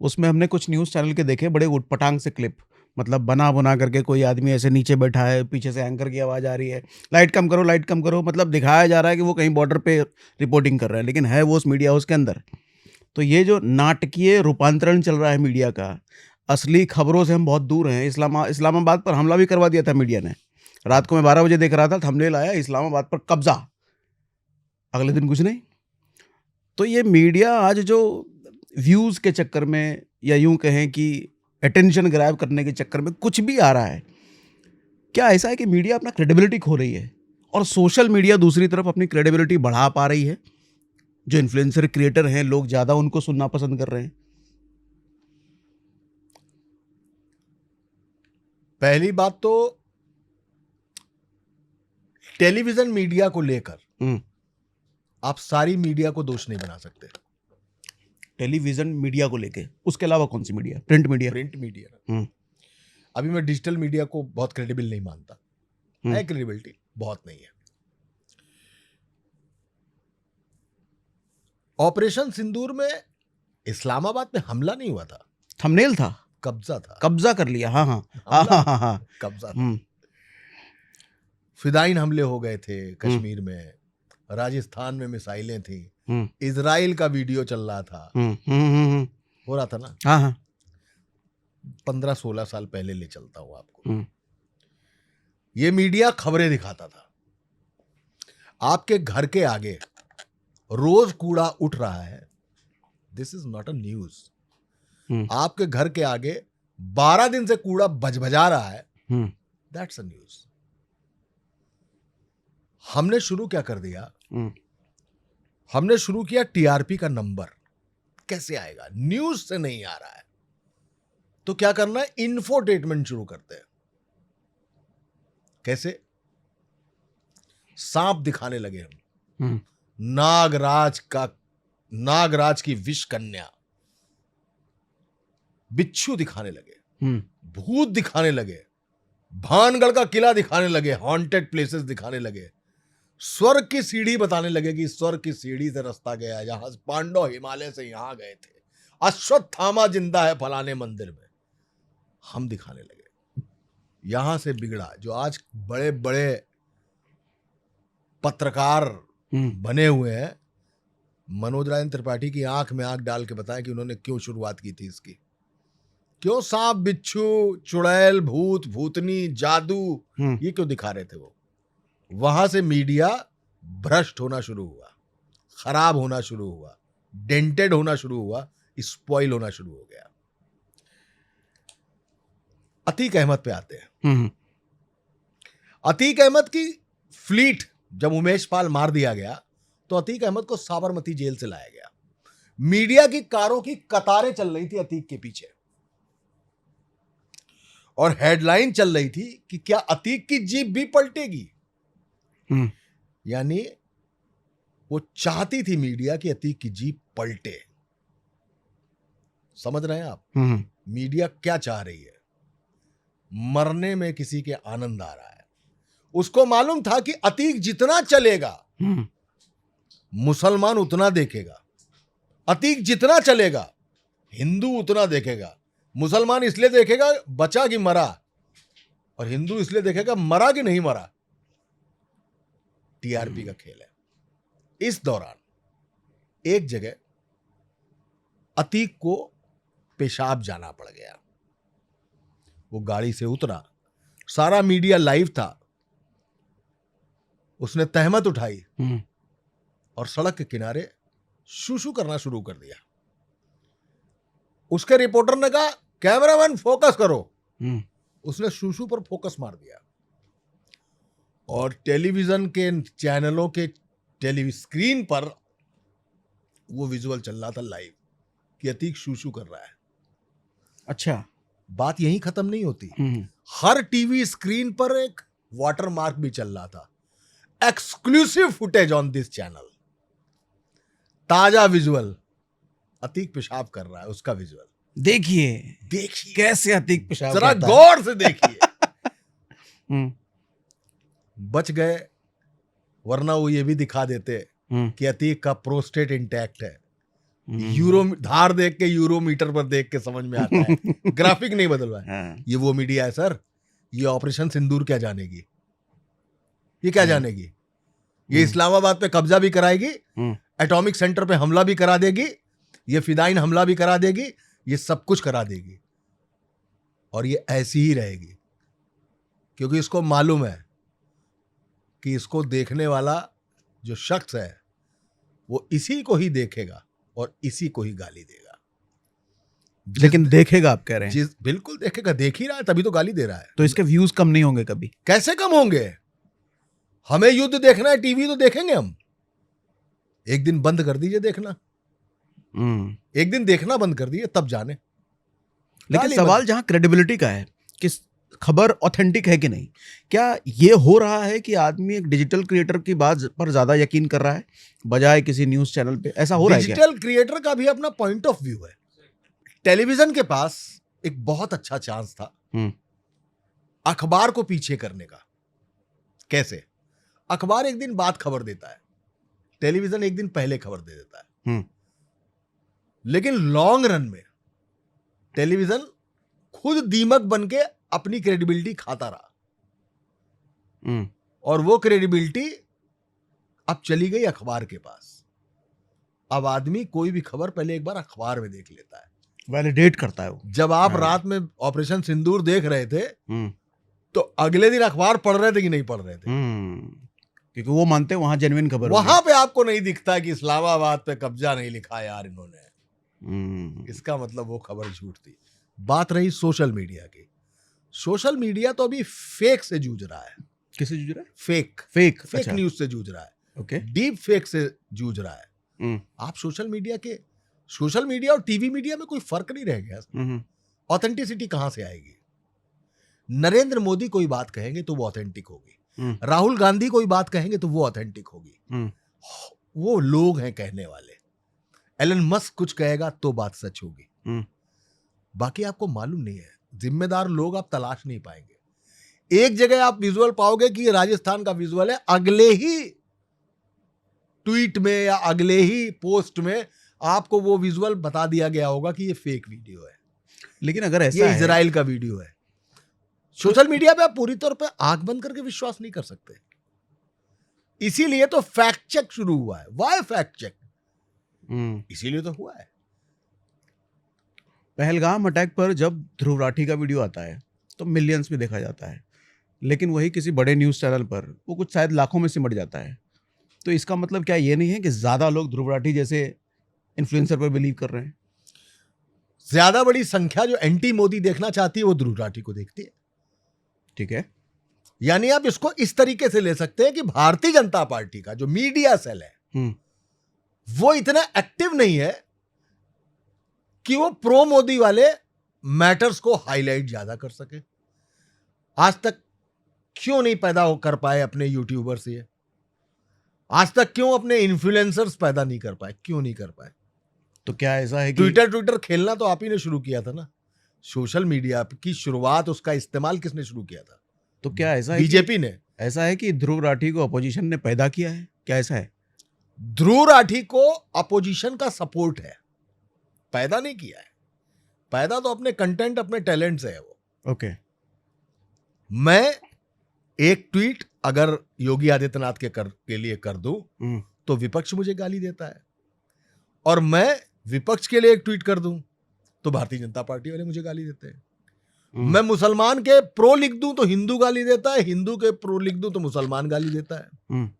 उसमें हमने कुछ न्यूज़ चैनल के देखे बड़े उटपटांग से क्लिप, मतलब बना करके कोई आदमी ऐसे नीचे बैठा है, पीछे से एंकर की आवाज़ आ रही है, लाइट कम करो लाइट कम करो, मतलब दिखाया जा रहा है कि वो कहीं बॉर्डर पे रिपोर्टिंग कर रहे हैं, लेकिन है वो उस मीडिया हाउस के अंदर। तो ये जो नाटकीय रूपांतरण चल रहा है मीडिया का, असली खबरों से हम बहुत दूर हैं। इस्लामाबाद पर हमला भी करवा दिया था मीडिया ने। रात को मैं 12 बजे देख रहा था, थंबनेल आया इस्लामाबाद पर कब्जा, अगले दिन कुछ नहीं। तो ये मीडिया आज जो व्यूज़ के चक्कर में, या यूं कहें कि अटेंशन ग्रैब करने के चक्कर में कुछ भी आ रहा है, क्या ऐसा है कि मीडिया अपना क्रेडिबिलिटी खो रही है और सोशल मीडिया दूसरी तरफ अपनी क्रेडिबिलिटी बढ़ा पा रही है? जो इन्फ्लुएंसर क्रिएटर हैं, लोग ज़्यादा उनको सुनना पसंद कर रहे हैं। पहली बात तो टेलीविजन मीडिया को लेकर आप सारी मीडिया को दोष नहीं बना सकते। टेलीविजन मीडिया को लेके, उसके अलावा कौन सी media? Print media. Print media. अभी मैं डिजिटल मीडिया को बहुत क्रेडिबल नहीं मानता है, क्रेडिबिलिटी बहुत नहीं है। ऑपरेशन सिंदूर में इस्लामाबाद में हमला नहीं हुआ था, थंबनेल था, कब्जा था, कब्जा कर लिया। हाँ, कब्जा था। फिदाइन हमले हो गए थे कश्मीर में, राजस्थान में मिसाइलें थी, इजराइल का वीडियो चल रहा था, हो रहा था ना। हाँ, 15-16 साल पहले ले चलता हूं आपको। ये मीडिया खबरें दिखाता था। आपके घर के आगे रोज कूड़ा उठ रहा है, this is not a news. आपके घर के आगे 12 दिन से कूड़ा बजबजा रहा है, दैट्स अ न्यूज। हमने शुरू क्या कर दिया, हमने शुरू किया टीआरपी का नंबर कैसे आएगा, न्यूज से नहीं आ रहा है तो क्या करना है, इंफोटेनमेंट शुरू करते हैं। कैसे? सांप दिखाने लगे हम, नागराज की विष कन्या, बिच्छू दिखाने लगे, भूत दिखाने लगे, भानगढ़ का किला दिखाने लगे, हॉन्टेड प्लेसेस दिखाने लगे, स्वर्ग की सीढ़ी बताने लगे कि स्वर्ग की सीढ़ी से रास्ता गया है, जहां पांडव हिमालय से यहां गए थे, अश्वत्थामा जिंदा है फलाने मंदिर में, हम दिखाने लगे। यहां से बिगड़ा जो आज बड़े बड़े पत्रकार बने हुए हैं। मनोज राजन त्रिपाठी की आंख में आंख डाल के बताएं कि उन्होंने क्यों शुरुआत की थी इसकी, क्यों सांप बिच्छू चुड़ैल भूत भूतनी जादू ये क्यों दिखा रहे थे वो। वहां से मीडिया भ्रष्ट होना शुरू हुआ, खराब होना शुरू हुआ, डेंटेड होना शुरू हुआ, स्पॉइल होना शुरू हो गया। अतीक अहमद पे आते हैं। अतीक अहमद की फ्लीट जब उमेश पाल मार दिया गया तो अतीक अहमद को साबरमती जेल से लाया गया। मीडिया की कारों की कतारें चल रही थी अतीक के पीछे और हेडलाइन चल रही थी कि क्या अतीक की जीप भी पलटेगी। यानी वो चाहती थी मीडिया कि अतीक की जीप पलटे। समझ रहे हैं आप मीडिया क्या चाह रही है? मरने में किसी के आनंद आ रहा है। उसको मालूम था कि अतीक जितना चलेगा मुसलमान उतना देखेगा, अतीक जितना चलेगा हिंदू उतना देखेगा। मुसलमान इसलिए देखेगा बचा कि मरा, और हिंदू इसलिए देखेगा मरा कि नहीं मरा। टीआरपी का खेल है। इस दौरान एक जगह अतीक को पेशाब जाना पड़ गया। वो गाड़ी से उतरा, सारा मीडिया लाइव था। उसने तहमत उठाई और सड़क के किनारे शूशू करना शुरू कर दिया। उसके रिपोर्टर ने कहा कैमरामैन फोकस करो। उसने शूशू पर फोकस मार दिया और टेलीविजन के चैनलों के टेलीस्क्रीन पर वो विजुअल चल रहा था लाइव कि अतीक शूशू कर रहा है। अच्छा, बात यहीं खत्म नहीं होती। हर टीवी स्क्रीन पर एक वाटर मार्क भी चल रहा था, exclusive footage on this channel, ताजा विजुअल। अतीक पेशाब कर रहा है, उसका विजुअल देखिए कैसे अतीक पेशाब जरा करता है। गौर से देखिए। बच गए, वरना वो ये भी दिखा देते कि अतीक का प्रोस्टेट इंटैक्ट है। यूरो धार देख के यूरोमीटर पर देख के समझ में आता है, ग्राफिक नहीं बदल रहा है। ये वो मीडिया है सर, ये ऑपरेशन सिंदूर क्या जानेगी, ये क्या जानेगी। ये इस्लामाबाद पे कब्जा भी कराएगी, एटॉमिक सेंटर पे हमला भी करा देगी, ये फिदाइन हमला भी करा देगी, ये सब कुछ करा देगी। और ये ऐसी ही रहेगी क्योंकि इसको मालूम है कि इसको देखने वाला जो शख्स है वो इसी को ही देखेगा और इसी को ही गाली देगा। लेकिन देखेगा, आप कह रहे हैं? बिल्कुल देखेगा, देख ही रहा है तभी तो गाली दे रहा है। तो इसके व्यूज कम नहीं होंगे कभी? कैसे कम होंगे? हमें युद्ध देखना है, टीवी तो देखेंगे हम। एक दिन बंद कर दीजिए देखना, एक दिन देखना बंद कर दीजिए, तब जाने। लेकिन सवाल जहां क्रेडिबिलिटी का है कि खबर ऑथेंटिक है कि नहीं, क्या ये हो रहा है कि आदमी एक डिजिटल क्रिएटर की बात पर ज्यादा यकीन कर रहा है बजाय किसी न्यूज चैनल पे? ऐसा हो रहा है क्या? डिजिटल क्रिएटर का भी अपना पॉइंट ऑफ व्यू है। टेलीविजन के पास एक बहुत अच्छा चांस था अखबार को पीछे करने का। कैसे? अखबार एक दिन बाद खबर देता है, टेलीविजन एक दिन पहले खबर दे देता है। लेकिन लॉन्ग रन में टेलीविजन खुद दीमक बन के अपनी क्रेडिबिलिटी खाता रहा, और वो क्रेडिबिलिटी अब चली गई अखबार के पास। अब आदमी कोई भी खबर पहले एक बार अखबार में देख लेता है, वैलिडेट करता है वो। जब आप रात में ऑपरेशन सिंदूर देख रहे थे तो अगले दिन अखबार पढ़ रहे थे कि नहीं पढ़ रहे थे? क्योंकि वो मानते हैं वहां जेन्युइन खबर वहां पे आपको नहीं दिखता कि इस्लामाबाद पे कब्जा नहीं लिखा यार इन्होंने, इसका मतलब वो खबर झूठ थी। बात रही सोशल मीडिया की। सोशल मीडिया तो अभी फेक से जूझ रहा है। किससे जूझ रहा है? फेक अच्छा। न्यूज से जूझ रहा है। ओके। डीप फेक से जूझ रहा है। आप सोशल मीडिया और टीवी मीडिया में कोई फर्क नहीं रह गया। ऑथेंटिसिटी कहां से आएगी? नरेंद्र मोदी कोई बात कहेंगे तो वो ऑथेंटिक होगी, राहुल गांधी कोई बात कहेंगे तो वो ऑथेंटिक होगी। वो लोग हैं कहने वाले। एलन मस्क कुछ कहेगा तो बात सच होगी। बाकी आपको मालूम नहीं है, जिम्मेदार लोग आप तलाश नहीं पाएंगे। एक जगह आप विजुअल पाओगे कि ये राजस्थान का विजुअल है, अगले ही ट्वीट में या अगले ही पोस्ट में आपको वो विजुअल बता दिया गया होगा कि ये फेक वीडियो है, लेकिन अगर ऐसा ये है, इजराइल का वीडियो है। सोशल मीडिया पे आप पूरी तौर पे आंख बंद करके विश्वास नहीं कर सकते, इसीलिए तो फैक्ट चेक शुरू हुआ है। Why fact check? इसीलिए तो हुआ है। पहलगाम अटैक पर जब ध्रुव राठी का वीडियो आता है तो मिलियंस में देखा जाता है, लेकिन वही किसी बड़े न्यूज़ चैनल पर वो कुछ शायद लाखों में सिमट जाता है। तो इसका मतलब क्या ये नहीं है कि ज़्यादा लोग ध्रुव राठी जैसे इन्फ्लुएंसर पर बिलीव कर रहे हैं? ज्यादा बड़ी संख्या जो एंटी मोदी देखना चाहती है वो ध्रुव राठी को देखती है। ठीक है, यानी आप इसको इस तरीके से ले सकते हैं कि भारतीय जनता पार्टी का जो मीडिया सेल है वो इतना एक्टिव नहीं है कि वो प्रो मोदी वाले मैटर्स को हाईलाइट ज्यादा कर सके। आज तक क्यों नहीं पैदा हो कर पाए अपने यूट्यूबर्स? ये आज तक क्यों अपने इन्फ्लुएंसर्स पैदा नहीं कर पाए? क्यों नहीं कर पाए? तो क्या ऐसा है कि ट्विटर खेलना तो आप ही ने शुरू किया था ना। सोशल मीडिया की शुरुआत, उसका इस्तेमाल किसने शुरू किया था? तो क्या ऐसा है बीजेपी ने। ऐसा है कि ध्रुव राठी को अपोजिशन ने पैदा किया है? क्या ऐसा है? ध्रुव राठी को अपोजिशन का सपोर्ट है, पैदा नहीं किया है। पैदा तो अपने कंटेंट, अपने टैलेंट से है वो। ओके। मैं एक ट्वीट अगर योगी आदित्यनाथ के लिए कर दूं तो विपक्ष मुझे गाली देता है, और मैं विपक्ष के लिए एक ट्वीट कर दूं तो भारतीय जनता पार्टी वाले मुझे गाली देते हैं। मैं मुसलमान के प्रो लिख दूं तो हिंदू गाली देता है, हिंदू के प्रो लिख दूं तो मुसलमान गाली देता है।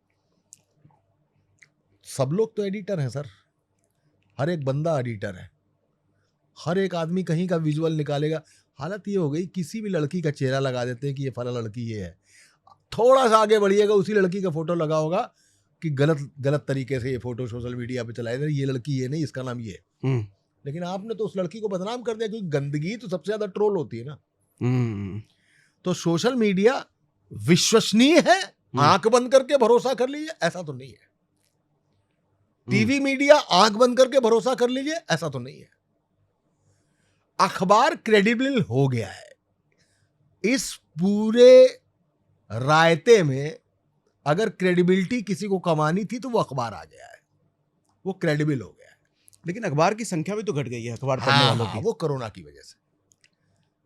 सब लोग तो एडिटर हैं सर, हर एक बंदा एडिटर है, हर एक आदमी कहीं का विजुअल निकालेगा। हालत ये हो गई, किसी भी लड़की का चेहरा लगा देते हैं कि ये फला लड़की ये है। थोड़ा सा आगे बढ़िएगा, उसी लड़की का फोटो लगा होगा कि गलत तरीके से ये फोटो सोशल मीडिया पे चलाए, ये लड़की ये नहीं, इसका नाम ये। लेकिन आपने तो उस लड़की को बदनाम कर दिया, क्योंकि गंदगी तो सबसे ज्यादा ट्रोल होती है ना। तो सोशल मीडिया विश्वसनीय है, आंख बंद करके भरोसा कर लीजिए, ऐसा तो नहीं है। टीवी मीडिया आंख बंद करके भरोसा कर लीजिए, ऐसा तो नहीं है। अखबार क्रेडिबल हो गया है। इस पूरे रायते में अगर क्रेडिबिलिटी किसी को कमानी थी तो वो अखबार आ गया है, वो क्रेडिबल हो गया है। लेकिन अखबार की संख्या भी तो घट गई है, अखबार पढ़ने वालों की। वो कोरोना की वजह से,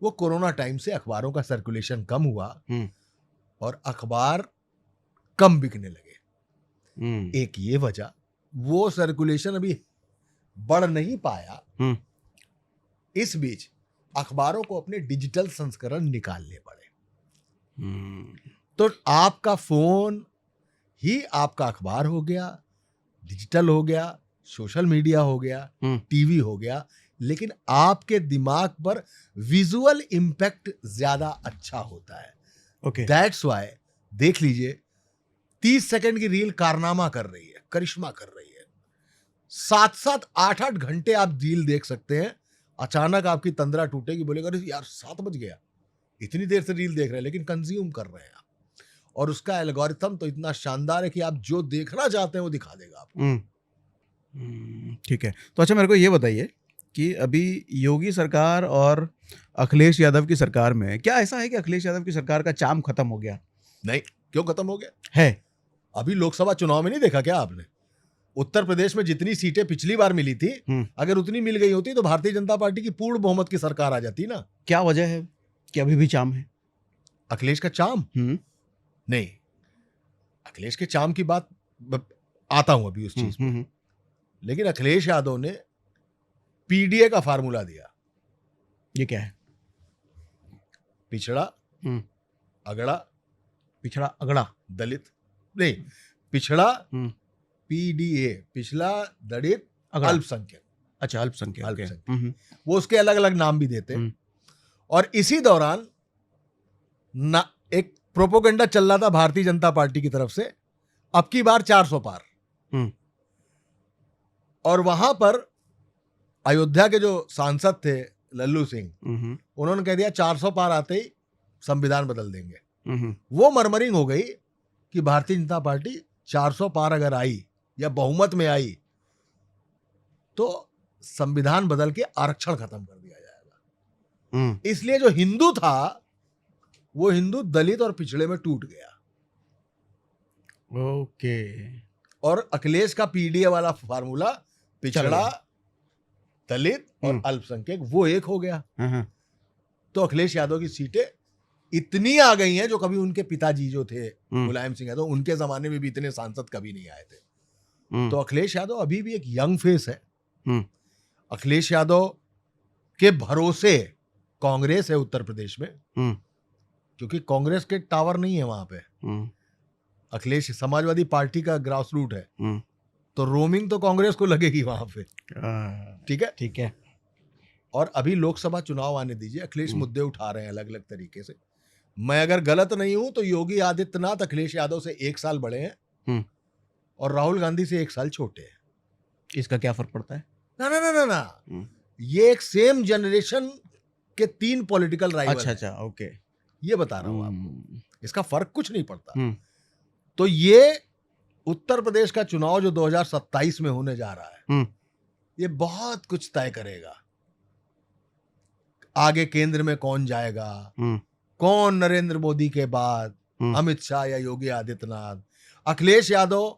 वो कोरोना टाइम से अखबारों का सर्कुलेशन कम हुआ और अखबार कम बिकने लगे। एक ये वजह, वो सर्कुलेशन अभी बढ़ नहीं पाया। इस बीच अखबारों को अपने डिजिटल संस्करण निकालने पड़े। तो आपका फोन ही आपका अखबार हो गया, डिजिटल हो गया, सोशल मीडिया हो गया, टीवी हो गया, लेकिन आपके दिमाग पर विजुअल इंपैक्ट ज्यादा अच्छा होता है। ओके, दैट्स व्हाई देख लीजिए 30 सेकंड की रील कारनामा कर रही है, करिश्मा कर रही है। 7-7, 8-8 घंटे आप रील देख सकते हैं। अचानक आपकी तंद्रा टूटेगी, बोलेगा अरे यार 7 बज गया, इतनी देर से रील देख रहे हैं, लेकिन कंज्यूम कर रहे हैं आप। और उसका एल्गोरिथम तो इतना शानदार है कि आप जो देखना चाहते हैं वो दिखा देगा आपको। ठीक है। तो अच्छा, मेरे को ये बताइए कि अभी योगी सरकार और अखिलेश यादव की सरकार में क्या ऐसा है कि अखिलेश यादव की सरकार का चार्म खत्म हो गया? नहीं, क्यों खत्म हो गया है? अभी लोकसभा चुनाव में नहीं देखा क्या आपने? उत्तर प्रदेश में जितनी सीटें पिछली बार मिली थी, अगर उतनी मिल गई होती तो भारतीय जनता पार्टी की पूर्ण बहुमत की सरकार आ जाती ना। क्या वजह है कि अभी भी चाम है? अखिलेश का चाम? नहीं, अखिलेश के चाम की बात आता हूं अभी उस चीज पर। लेकिन अखिलेश यादव ने पीडीए का फार्मूला दिया। ये क्या है? पिछड़ा, अगड़ा, पिछड़ा अगड़ा, दलित नहीं, पिछड़ा, पीडीए, पिछड़ा, दलित, अल्पसंख्यक। अच्छा, अल्पसंख्यक। वो उसके अलग अलग नाम भी देते हैं। और इसी दौरान एक प्रोपोगंडा चल रहा था भारतीय जनता पार्टी की तरफ से, अब की बार 400 पार। और वहां पर अयोध्या के जो सांसद थे लल्लू सिंह, उन्होंने कह दिया 400 पार आते ही संविधान बदल देंगे। वो मरमरिंग हो गई कि भारतीय जनता पार्टी 400 पार अगर आई या बहुमत में आई तो संविधान बदल के आरक्षण खत्म कर दिया जाएगा। इसलिए जो हिंदू था वो हिंदू दलित और पिछड़े में टूट गया। ओके। और अखिलेश का पीडीए वाला फार्मूला पिछड़ा, दलित और अल्पसंख्यक वो एक हो गया। तो अखिलेश यादव की सीटें इतनी आ गई हैं जो कभी उनके पिताजी जो थे मुलायम सिंह यादव, उनके जमाने में भी इतने सांसद कभी नहीं आए थे। तो अखिलेश यादव अभी भी एक यंग फेस है। अखिलेश यादव के भरोसे कांग्रेस है उत्तर प्रदेश में, क्योंकि कांग्रेस के टावर नहीं है वहां पे। अखिलेश समाजवादी पार्टी का ग्रास रूट है, तो रोमिंग तो कांग्रेस को लगेगी वहां पे। ठीक है, ठीक है। और अभी लोकसभा चुनाव आने दीजिए, अखिलेश मुद्दे उठा रहे हैं अलग अलग तरीके से। मैं अगर गलत नहीं हूं तो योगी आदित्यनाथ अखिलेश यादव से 1 साल बड़े हैं और राहुल गांधी से 1 साल छोटे हैं। इसका क्या फर्क पड़ता है? ना ना ना ना ना, ये एक सेम जनरेशन के 3 पॉलिटिकल राइवल। अच्छा, ओके, ये बता रहा हूं आपको, इसका फर्क कुछ नहीं पड़ता। तो ये उत्तर प्रदेश का चुनाव जो 2027 में होने जा रहा है, ये बहुत कुछ तय करेगा। आगे केंद्र में कौन जाएगा, कौन नरेंद्र मोदी के बाद अमित शाह या योगी आदित्यनाथ। अखिलेश यादव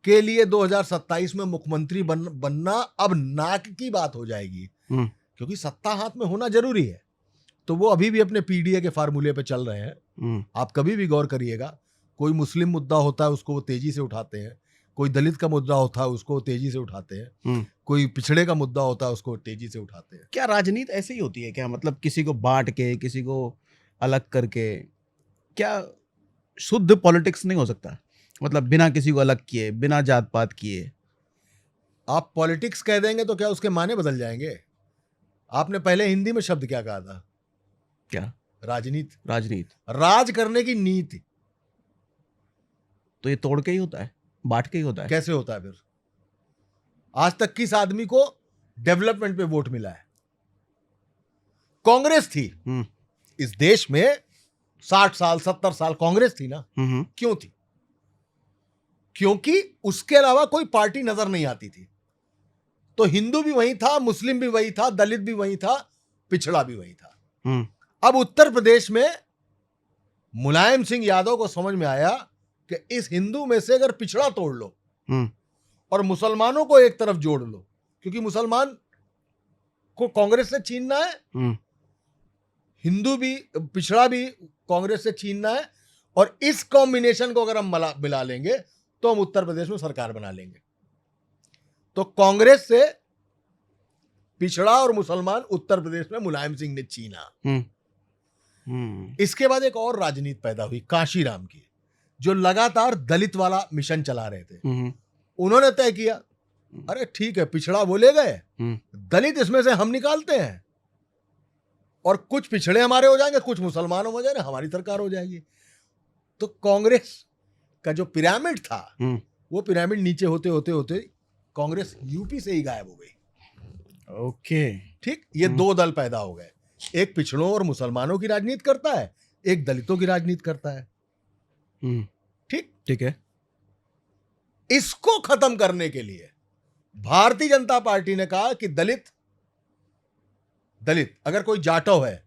के लिए 2027 में मुख्यमंत्री बनना अब नाक की बात हो जाएगी, क्योंकि सत्ता हाथ में होना जरूरी है। तो वो अभी भी अपने पीडीए के फार्मूले पे चल रहे हैं। आप कभी भी गौर करिएगा, कोई मुस्लिम मुद्दा होता है उसको वो तेजी से उठाते हैं, कोई दलित का मुद्दा होता है उसको तेजी से उठाते हैं, कोई पिछड़े का मुद्दा होता है उसको तेजी से उठाते हैं। क्या राजनीति ऐसे ही होती है क्या? मतलब किसी को बांट के, किसी को अलग करके, क्या शुद्ध पॉलिटिक्स नहीं हो सकता? मतलब बिना किसी को अलग किए, बिना जात पात किए। आप पॉलिटिक्स कह देंगे तो क्या उसके माने बदल जाएंगे? आपने पहले हिंदी में शब्द क्या कहा था? क्या? राजनीति। राजनीति, राज करने की नीति। तो ये तोड़ के ही होता है, बांट के ही होता है? कैसे होता है फिर? आज तक किस आदमी को डेवलपमेंट पे वोट मिला है? कांग्रेस थी इस देश में 60 साल 70 साल कांग्रेस थी ना। क्यों थी? क्योंकि उसके अलावा कोई पार्टी नजर नहीं आती थी। तो हिंदू भी वही था, मुस्लिम भी वही था, दलित भी वही था, पिछड़ा भी वही था। अब उत्तर प्रदेश में मुलायम सिंह यादव को समझ में आया कि इस हिंदू में से अगर पिछड़ा तोड़ लो और मुसलमानों को एक तरफ जोड़ लो, क्योंकि मुसलमान को कांग्रेस से छीनना है, हिंदू भी पिछड़ा भी कांग्रेस से छीनना है, और इस कॉम्बिनेशन को अगर हम मिला लेंगे तो हम उत्तर प्रदेश में सरकार बना लेंगे। तो कांग्रेस से पिछड़ा और मुसलमान उत्तर प्रदेश में मुलायम सिंह ने छीना। इसके बाद एक और राजनीति पैदा हुई काशीराम की, जो लगातार दलित वाला मिशन चला रहे थे। उन्होंने तय किया, अरे ठीक है, पिछड़ा वो ले गए, दलित इसमें से हम निकालते हैं, और कुछ पिछड़े हमारे हो जाएंगे, कुछ मुसलमान हो जाएंगे, हमारी सरकार हो जाएगी। तो कांग्रेस का जो पिरामिड था, वो पिरामिड नीचे होते होते होते कांग्रेस यूपी से ही गायब हो गई। ओके, ठीक, ये 2 दल पैदा हो गए। एक पिछड़ों और मुसलमानों की राजनीति करता है, एक दलितों की राजनीति करता है। ठीक है। इसको खत्म करने के लिए भारतीय जनता पार्टी ने कहा कि दलित अगर कोई जाटव है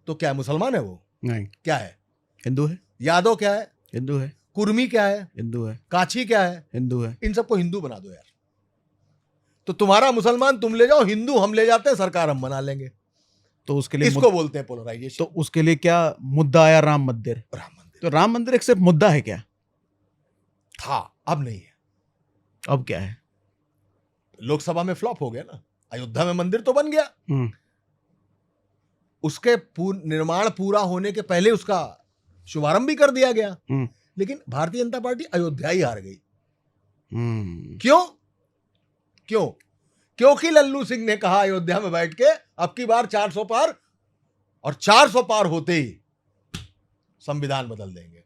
तो क्या मुसलमान है? वो नहीं। क्या है? हिंदू है। यादव क्या है? हिंदू है। कुर्मी क्या है? हिंदू है। काछी क्या है? हिंदू है। इन सबको हिंदू बना दो यार। तो तुम्हारा मुसलमान तुम ले जाओ, हिंदू हम ले जाते हैं, सरकार हम बना लेंगे। तो उसके लिए इसको बोलते हैं पोलराइजेशन। तो उसके लिए क्या मुद्दा आया? राम मंदिर। तो राम मंदिर एक सिर्फ मुद्दा है क्या? था, अब नहीं है। अब क्या है? लोकसभा में फ्लॉप हो गया ना। अयोध्या में मंदिर तो बन गया, उसके निर्माण पूरा होने के पहले उसका शुभारंभ भी कर दिया गया, लेकिन भारतीय जनता पार्टी अयोध्या ही हार गई। क्यों? क्योंकि लल्लू सिंह ने कहा अयोध्या में बैठ के अब की बार 400 पार, और 400 पार होते ही संविधान बदल देंगे।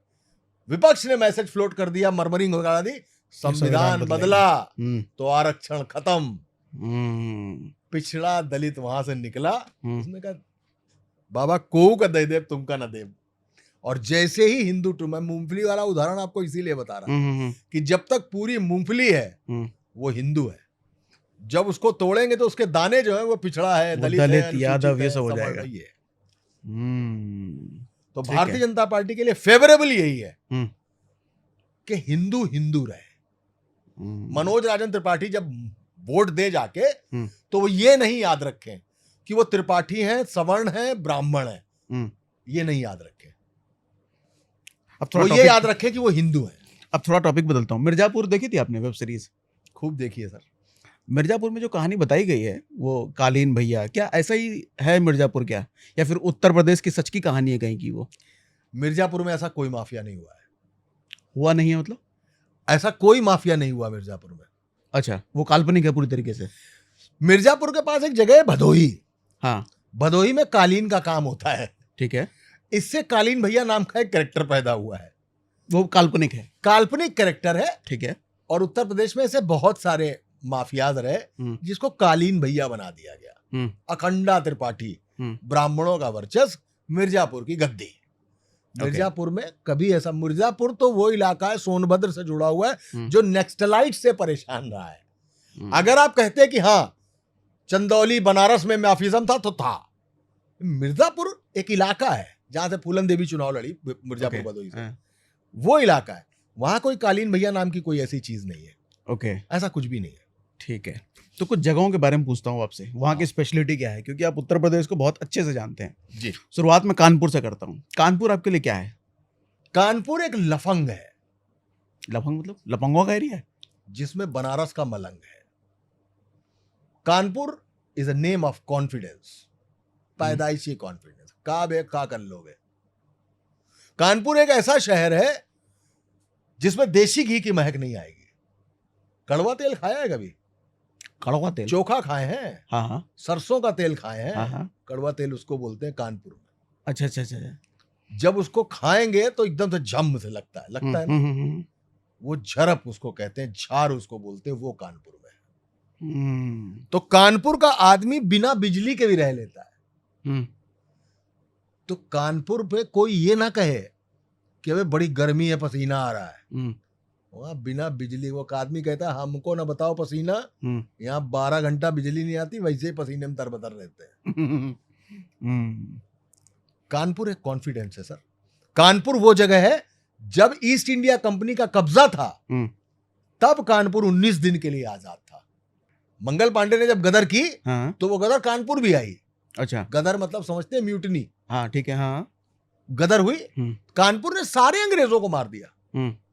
विपक्ष ने मैसेज फ्लोट कर दिया, मरमरिंग लगा दी, संविधान बदला तो आरक्षण खत्म। पिछड़ा दलित वहां से निकला, उसने कहा बाबा को का दे देव तुमका न देव। और जैसे ही हिंदू, मैं मूंगफली वाला उदाहरण आपको इसीलिए बता रहा हूं कि जब तक पूरी मूंगफली है वो हिंदू है, जब उसको तोड़ेंगे तो उसके दाने जो है वो पिछड़ा है, दलित है, यादव, ये सब हो जाएगा। तो ठीक भारतीय है। जनता पार्टी के लिए फेवरेबल यही है हम्म, कि हिंदू हिंदू रहे। हम्म, मनोज राजन त्रिपाठी जब वोट दे जाके हम्म, तो वो ये नहीं याद रखें कि वो त्रिपाठी हैं, सवर्ण हैं, ब्राह्मण हैं, हम्म। ये नहीं याद रखें। अब थोड़ा वो ये टॉपिक याद रखें कि वो हिंदू हैं। अब थोड़ा टॉपिक बदलता हूँ। मिर्जापुर देखी थी आपने वेब सीरीज? खूब देखिए सर। मिर्जापुर में जो कहानी बताई गई है वो कालीन भैया, क्या ऐसा ही है मिर्जापुर क्या, या फिर उत्तर प्रदेश की सच की कहानी है कहीं की वो? मिर्जापुर में ऐसा कोई माफिया नहीं हुआ है। हुआ नहीं है मतलब? ऐसा कोई माफिया नहीं हुआ मिर्जापुर में। अच्छा, वो काल्पनिक है पूरी तरीके से। मिर्जापुर के पास एक जगह है भदोही। हाँ, भदोही में कालीन का काम होता है। ठीक है। इससे कालीन भैया नाम का एक कैरेक्टर पैदा हुआ है। वो काल्पनिक है। काल्पनिक कैरेक्टर है। ठीक है। और उत्तर प्रदेश में ऐसे बहुत सारे माफियाज रहे जिसको कालीन भैया बना दिया गया। अखंडा त्रिपाठी, ब्राह्मणों का वर्चस्व, मिर्जापुर की गद्दी। मिर्जापुर में कभी ऐसा, मिर्जापुर तो वो इलाका है सोनभद्र से जुड़ा हुआ है जो नेक्सटलाइट से परेशान रहा है। अगर आप कहते कि हाँ चंदौली बनारस में माफिज्म था तो था। मिर्जापुर एक इलाका है जहां से फूलन देवी चुनाव लड़ी, मिर्जापुर भदोही से। वो इलाका है, वहां कोई कालीन भैया नाम की कोई ऐसी चीज नहीं है। ओके, ऐसा कुछ भी नहीं है। ठीक है। तो कुछ जगहों के बारे में पूछता हूँ आपसे, वहाँ की स्पेशलिटी क्या है, क्योंकि आप उत्तर प्रदेश को बहुत अच्छे से जानते हैं। जी। शुरुआत में कानपुर से करता हूँ। कानपुर आपके लिए क्या है? कानपुर एक लफंग है। लफंग मतलब लफंगों का एरिया है? जिसमें बनारस का मलंग है। Kanpur is a name of confidence, पैदाइशी कॉन्फिडेंस। का बे का कर लोगे। कानपुर एक ऐसा शहर है जिसमें देसी घी की महक नहीं आएगी। कड़वा तेल खाया है कभी? कड़वा तेल? चोखा खाए हैं? हाँ हाँ सरसों का तेल खाए हैं? हाँ हाँ। कड़वा तेल उसको बोलते हैं कानपुर में। अच्छा अच्छा अच्छा। जब उसको खाएंगे तो एकदम से जम से लगता है ना? वो झरप उसको कहते हैं, झार उसको बोलते हैं, वो कानपुर में है। तो कानपुर का आदमी बिना बिजली के भी रह लेता है। तो कानपुर पे कोई ये ना कहे कि अबे बड़ी गर्मी है, पसीना आ रहा है। वहां बिना बिजली, वो आदमी कहता है हमको ना बताओ पसीना, यहाँ 12 घंटा बिजली नहीं आती, वैसे ही पसीने में तरबतर रहते हैं। कानपुर एक कॉन्फिडेंस है सर। कानपुर वो जगह है, जब ईस्ट इंडिया कंपनी का कब्जा था तब कानपुर 19 दिन के लिए आजाद था। मंगल पांडे ने जब गदर की तो वो गदर कानपुर भी आई। अच्छा, गदर मतलब समझते हैं म्यूटनी? हाँ ठीक है। हाँ, गदर हुई। कानपुर ने सारे अंग्रेजों को मार दिया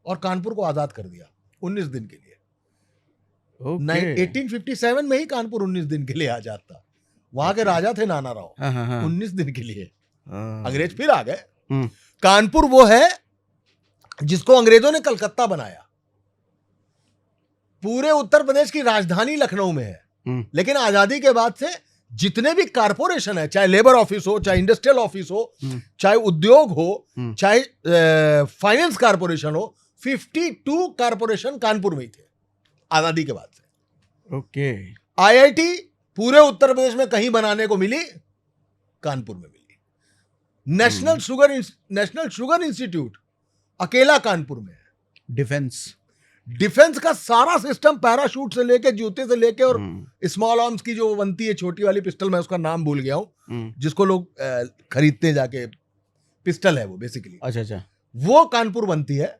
और कानपुर को आजाद कर दिया 19 दिन के लिए। 1857 में ही कानपुर 19 दिन के लिए आजाद था। वहां के राजा थे नाना राव। 19 दिन के लिए अंग्रेज फिर आ गए। कानपुर वो है जिसको अंग्रेजों ने कलकत्ता बनाया। पूरे उत्तर प्रदेश की राजधानी लखनऊ में है, लेकिन आजादी के बाद से जितने भी कारपोरेशन है, चाहे लेबर ऑफिस हो, चाहे इंडस्ट्रियल ऑफिस हो, चाहे उद्योग हो, चाहे फाइनेंस कारपोरेशन हो, 52 कारपोरेशन कानपुर में ही थे आजादी के बाद से। ओके। आईआईटी पूरे उत्तर प्रदेश में कहीं बनाने को मिली, कानपुर में मिली। नेशनल शुगर इंस्टीट्यूट अकेला कानपुर में है। डिफेंस का सारा सिस्टम, पैराशूट से लेके, जूते से लेके, और स्मॉल आर्म्स की जो बनती है छोटी वाली पिस्टल, मैं उसका नाम भूल गया हूं, जिसको लोग खरीदते हैं जाके, पिस्टल है वो बेसिकली। अच्छा अच्छा। वो कानपुर बनती है।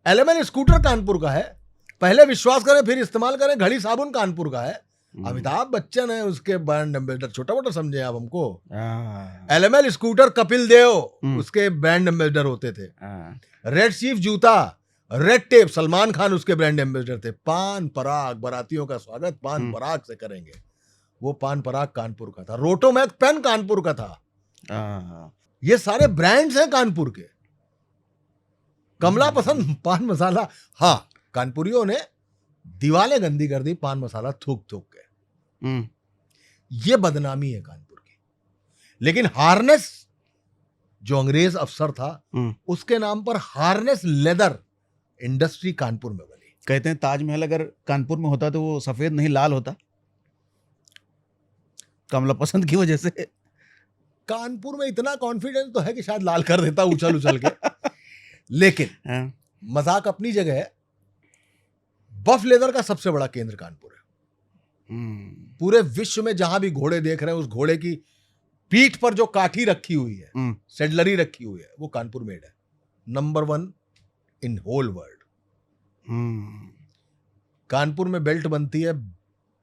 एलएमएल स्कूटर कानपुर का है। पहले विश्वास करें फिर इस्तेमाल करें, घड़ी साबुन कानपुर का है। अमिताभ बच्चन है उसके ब्रांड एम्बेसडर, छोटा मोटा समझे आप हमको। एलएमएल स्कूटर कपिल देव उसके ब्रांड एम्बेसडर होते थे। रेड चीफ जूता, रेड टेप सलमान खान उसके ब्रांड एम्बेसडर थे। पान पराग, बारातियों का स्वागत पान पराग से करेंगे, वो पान पराग कानपुर का था। रोटोमैक पेन कानपुर का था। ये सारे ब्रांड्स हैं कानपुर के। कमला पसंद पान मसाला, हाँ, कानपुरियों ने दीवालें गंदी कर दी पान मसाला थूक थूक के। ये बदनामी है कानपुर की। लेकिन हार्नेस, जो अंग्रेज अफसर था, उसके नाम पर हार्नेस लेदर इंडस्ट्री कानपुर में बनी। कहते हैं ताजमहल अगर कानपुर में होता तो वो सफेद नहीं लाल होता, कमला पसंद की वजह से। कानपुर में इतना कॉन्फिडेंस तो है कि शायद लाल कर देता उछल उछल के। लेकिन मजाक अपनी जगह है। बफ लेदर का सबसे बड़ा केंद्र कानपुर है। पूरे विश्व में जहां भी घोड़े देख रहे हैं, उस घोड़े की पीठ पर जो काठी रखी हुई है, सेडलरी रखी हुई है, वो कानपुर मेड है, number 1 in whole world. Kanpur में बेल्ट बनती है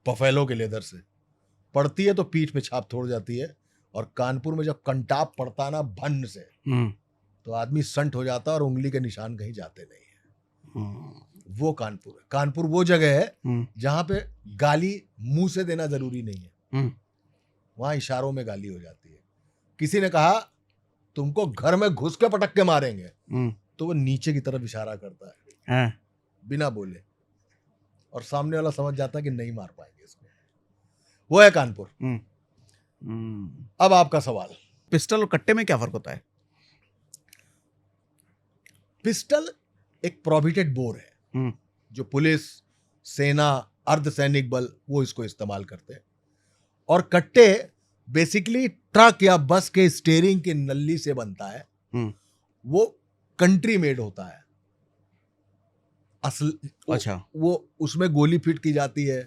बफेलो के लेदर से, पड़ती है तो पीठ पे छाप छोड़ जाती है, और कानपुर में जब कंटाप पड़ता है ना भन से, तो आदमी संट हो जाता है और उंगली के निशान कहीं जाते नहीं है। वो कानपुर है। कानपुर वो जगह है जहां पे गाली मुंह से देना जरूरी नहीं है, वहां इशारों में गाली हो जाती है। किसी ने कहा तुमको घर में घुस के पटक के मारेंगे, तो वो नीचे की तरफ इशारा करता है बिना बोले, और सामने वाला समझ जाता है कि नहीं मार पाएंगे इसको। वो है कानपुर। अब आपका सवाल, पिस्टल और कट्टे में क्या फर्क होता है? पिस्टल एक प्रोहिबिटेड बोर है, जो पुलिस, सेना, अर्धसैनिक बल वो इसको इस्तेमाल करते हैं, और कट्टे बेसिकली ट्रक या बस के स्टीयरिंग की नल्ली से बनता है। वो कंट्री मेड होता है असल। अच्छा, वो उसमें गोली फिट की जाती है,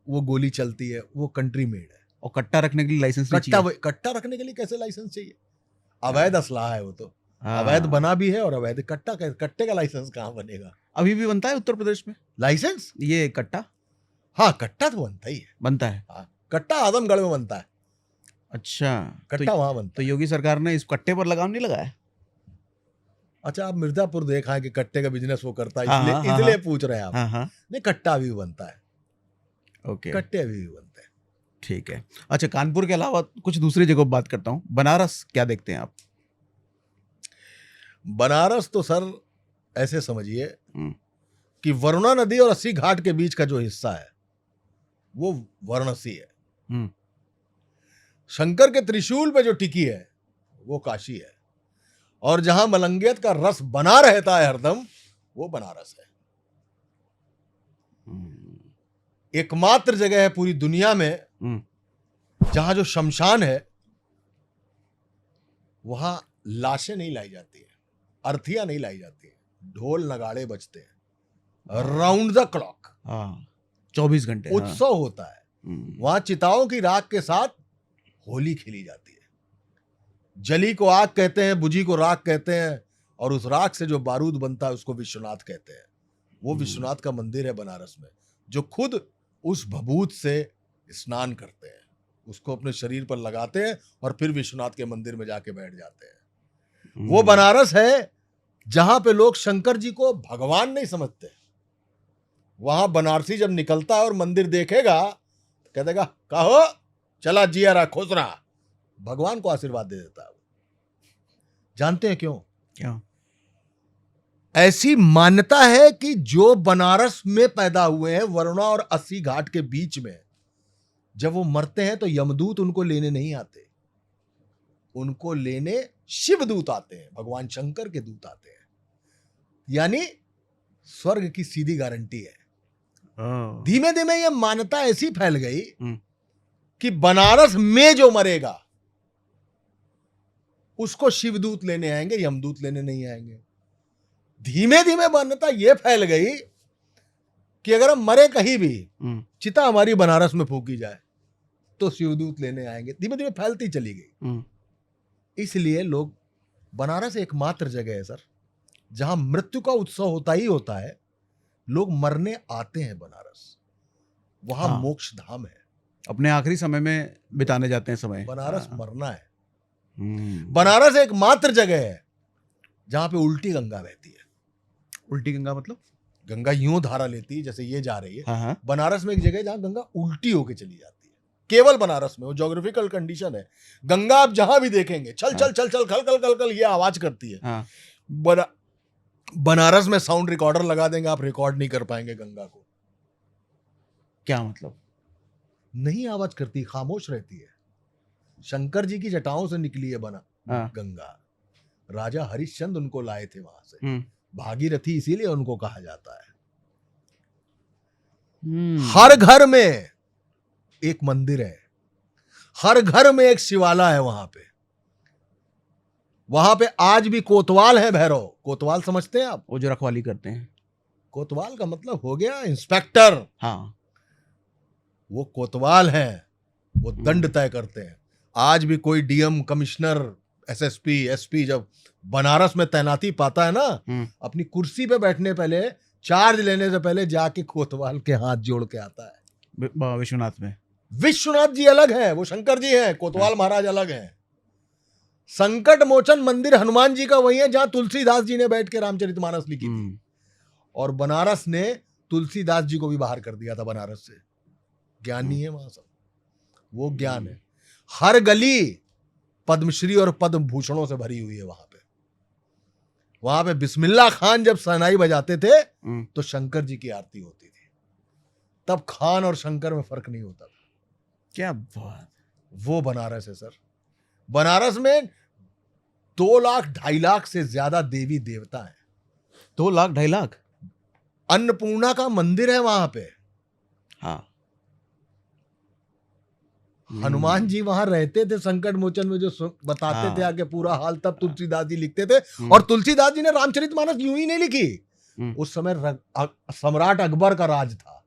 वो गोली चलती है, वो कंट्री मेड है। और कट्टा रखने के लिए लाइसेंस नहीं चाहिए? कट्टा रखने के लिए कैसे लाइसेंस चाहिए? अवैध असलाह है वो तो। अवैध बना भी है और अवैध। कट्टे का लाइसेंस कहाँ बनेगा? अभी भी बनता है उत्तर प्रदेश में लाइसेंस ये कट्टा? हाँ, कट्टा तो बनता ही है। बनता है? हाँ, कट्टा आजमगढ़ में बनता है। अच्छा, कट्टा वहां बनता तो योगी सरकार ने इस कट्टे पर लगाम नहीं लगाया? अच्छा, आप मिर्जापुर देखा है कि कट्टे का बिजनेस वो करता है, इसलिए पूछ रहे हैं आप। नहीं, कट्टा अभी भी बनता है। ओके, कट्टे अभी भी बनते हैं। ठीक है। अच्छा, कानपुर के अलावा कुछ दूसरी जगह बात करता हूँ। बनारस क्या देखते हैं आप? बनारस तो सर ऐसे समझिए कि वरुणा नदी और अस्सी घाट के बीच का जो हिस्सा है वो वाराणसी है। शंकर के त्रिशूल पे जो टिकी है वो काशी है, और जहां मलंगियत का रस बना रहता है हरदम, वो बनारस है। एकमात्र जगह है पूरी दुनिया में जहां जो शमशान है वहां लाशें नहीं लाई जाती है, अर्थियां नहीं लाई जाती है, ढोल नगाड़े बजते हैं राउंड द क्लॉक। 24 घंटे उत्सव होता है। वहां चिताओं की राख के साथ होली खेली जाती है। जली को आग कहते हैं, बुझी को राख कहते हैं, और उस राख से जो बारूद बनता है उसको विश्वनाथ कहते हैं। वो विश्वनाथ का मंदिर है बनारस में, जो खुद उस भभूत से स्नान करते हैं, उसको अपने शरीर पर लगाते हैं और फिर विश्वनाथ के मंदिर में जाके बैठ जाते हैं। वो बनारस है जहां पे लोग शंकर जी को भगवान नहीं समझते। वहां बनारसी जब निकलता है और मंदिर देखेगा तो कह देगा कहो चला जिया रहा, खुश रहा, भगवान को आशीर्वाद दे देता है। जानते हैं क्यों? ऐसी मान्यता है कि जो बनारस में पैदा हुए हैं वरुणा और अस्सी घाट के बीच में, जब वो मरते हैं तो यमदूत उनको लेने नहीं आते, उनको लेने शिवदूत आते हैं, भगवान शंकर के दूत आते हैं। यानी स्वर्ग की सीधी गारंटी है। धीमे धीमे ये मान्यता ऐसी फैल गई कि बनारस में जो मरेगा उसको शिवदूत लेने आएंगे, यमदूत लेने नहीं आएंगे। धीमे धीमे मान्यता यह फैल गई कि अगर हम मरे कहीं भी, चिता हमारी बनारस में फूकी जाए तो शिवदूत लेने आएंगे। धीमे धीमे फैलती चली गई। इसलिए लोग, बनारस एकमात्र जगह है सर जहां मृत्यु का उत्सव होता ही होता है। लोग मरने आते हैं बनारस, वहां मोक्ष धाम है। अपने आखिरी समय में बिताने जाते हैं समय। बनारस मरना है। बनारस एकमात्र जगह है जहां पे उल्टी गंगा बहती है। उल्टी गंगा मतलब? गंगा यूं धारा लेती है जैसे ये जा रही है। बनारस में एक जगह है जहां गंगा उल्टी होके चली जाती है। केवल बनारस में, वो ज्योग्राफिकल कंडीशन है। गंगा आप जहां भी देखेंगे चल चल चल चल खल खल खल खल ये आवाज करती है। बनारस में साउंड रिकॉर्डर लगा देंगे, आप रिकॉर्ड नहीं कर पाएंगे गंगा को। क्या मतलब? नहीं आवाज करती, खामोश रहती है। शंकर जी की जटाओं से निकली है गंगा। राजा हरिश्चंद्र उनको लाए थे वहां से। भागीरथी इसीलिए उनको कहा जाता है। हर घर में एक मंदिर है, हर घर में एक शिवाला है। वहां पे आज भी कोतवाल है भैरव। कोतवाल समझते हैं आप? वो जो रखवाली करते हैं। कोतवाल का मतलब हो गया इंस्पेक्टर। वो कोतवाल हैं, वो दंड तय करते हैं। आज भी कोई डीएम, कमिश्नर, एसएसपी, एसपी जब बनारस में तैनाती पाता है ना, अपनी कुर्सी पे बैठने पहले, चार्ज लेने से पहले जाके कोतवाल के हाथ जोड़ के आता है। विश्वनाथ में विश्वनाथ जी अलग है, वो शंकर जी हैं, कोतवाल महाराज अलग हैं। संकट मोचन मंदिर हनुमान जी का वही है जहां तुलसीदास जी ने बैठ के रामचरितमानस लिखी थी, और बनारस ने तुलसीदास जी को भी बाहर कर दिया था बनारस से। ज्ञानी है वहां सब, वो ज्ञान है। हर गली पद्मश्री और पद्म भूषणों से भरी हुई है वहां पे। वहां पे बिस्मिल्लाह खान जब शहनाई बजाते थे तो शंकर जी की आरती होती थी। तब खान और शंकर में फर्क नहीं होता था। क्या बात। वो बनारस है सर। बनारस में 2 लाख 2.5 लाख से ज्यादा देवी देवता हैं। 2 लाख 2.5 लाख। अन्नपूर्णा का मंदिर है वहां पे। हाँ। हनुमान जी वहां रहते थे संकट मोचन में, जो बताते थे आगे पूरा हाल, तब तुलसीदास जी लिखते थे। और तुलसीदास जी ने रामचरितमानस यूं ही नहीं लिखी। उस समय सम्राट अकबर का राज था,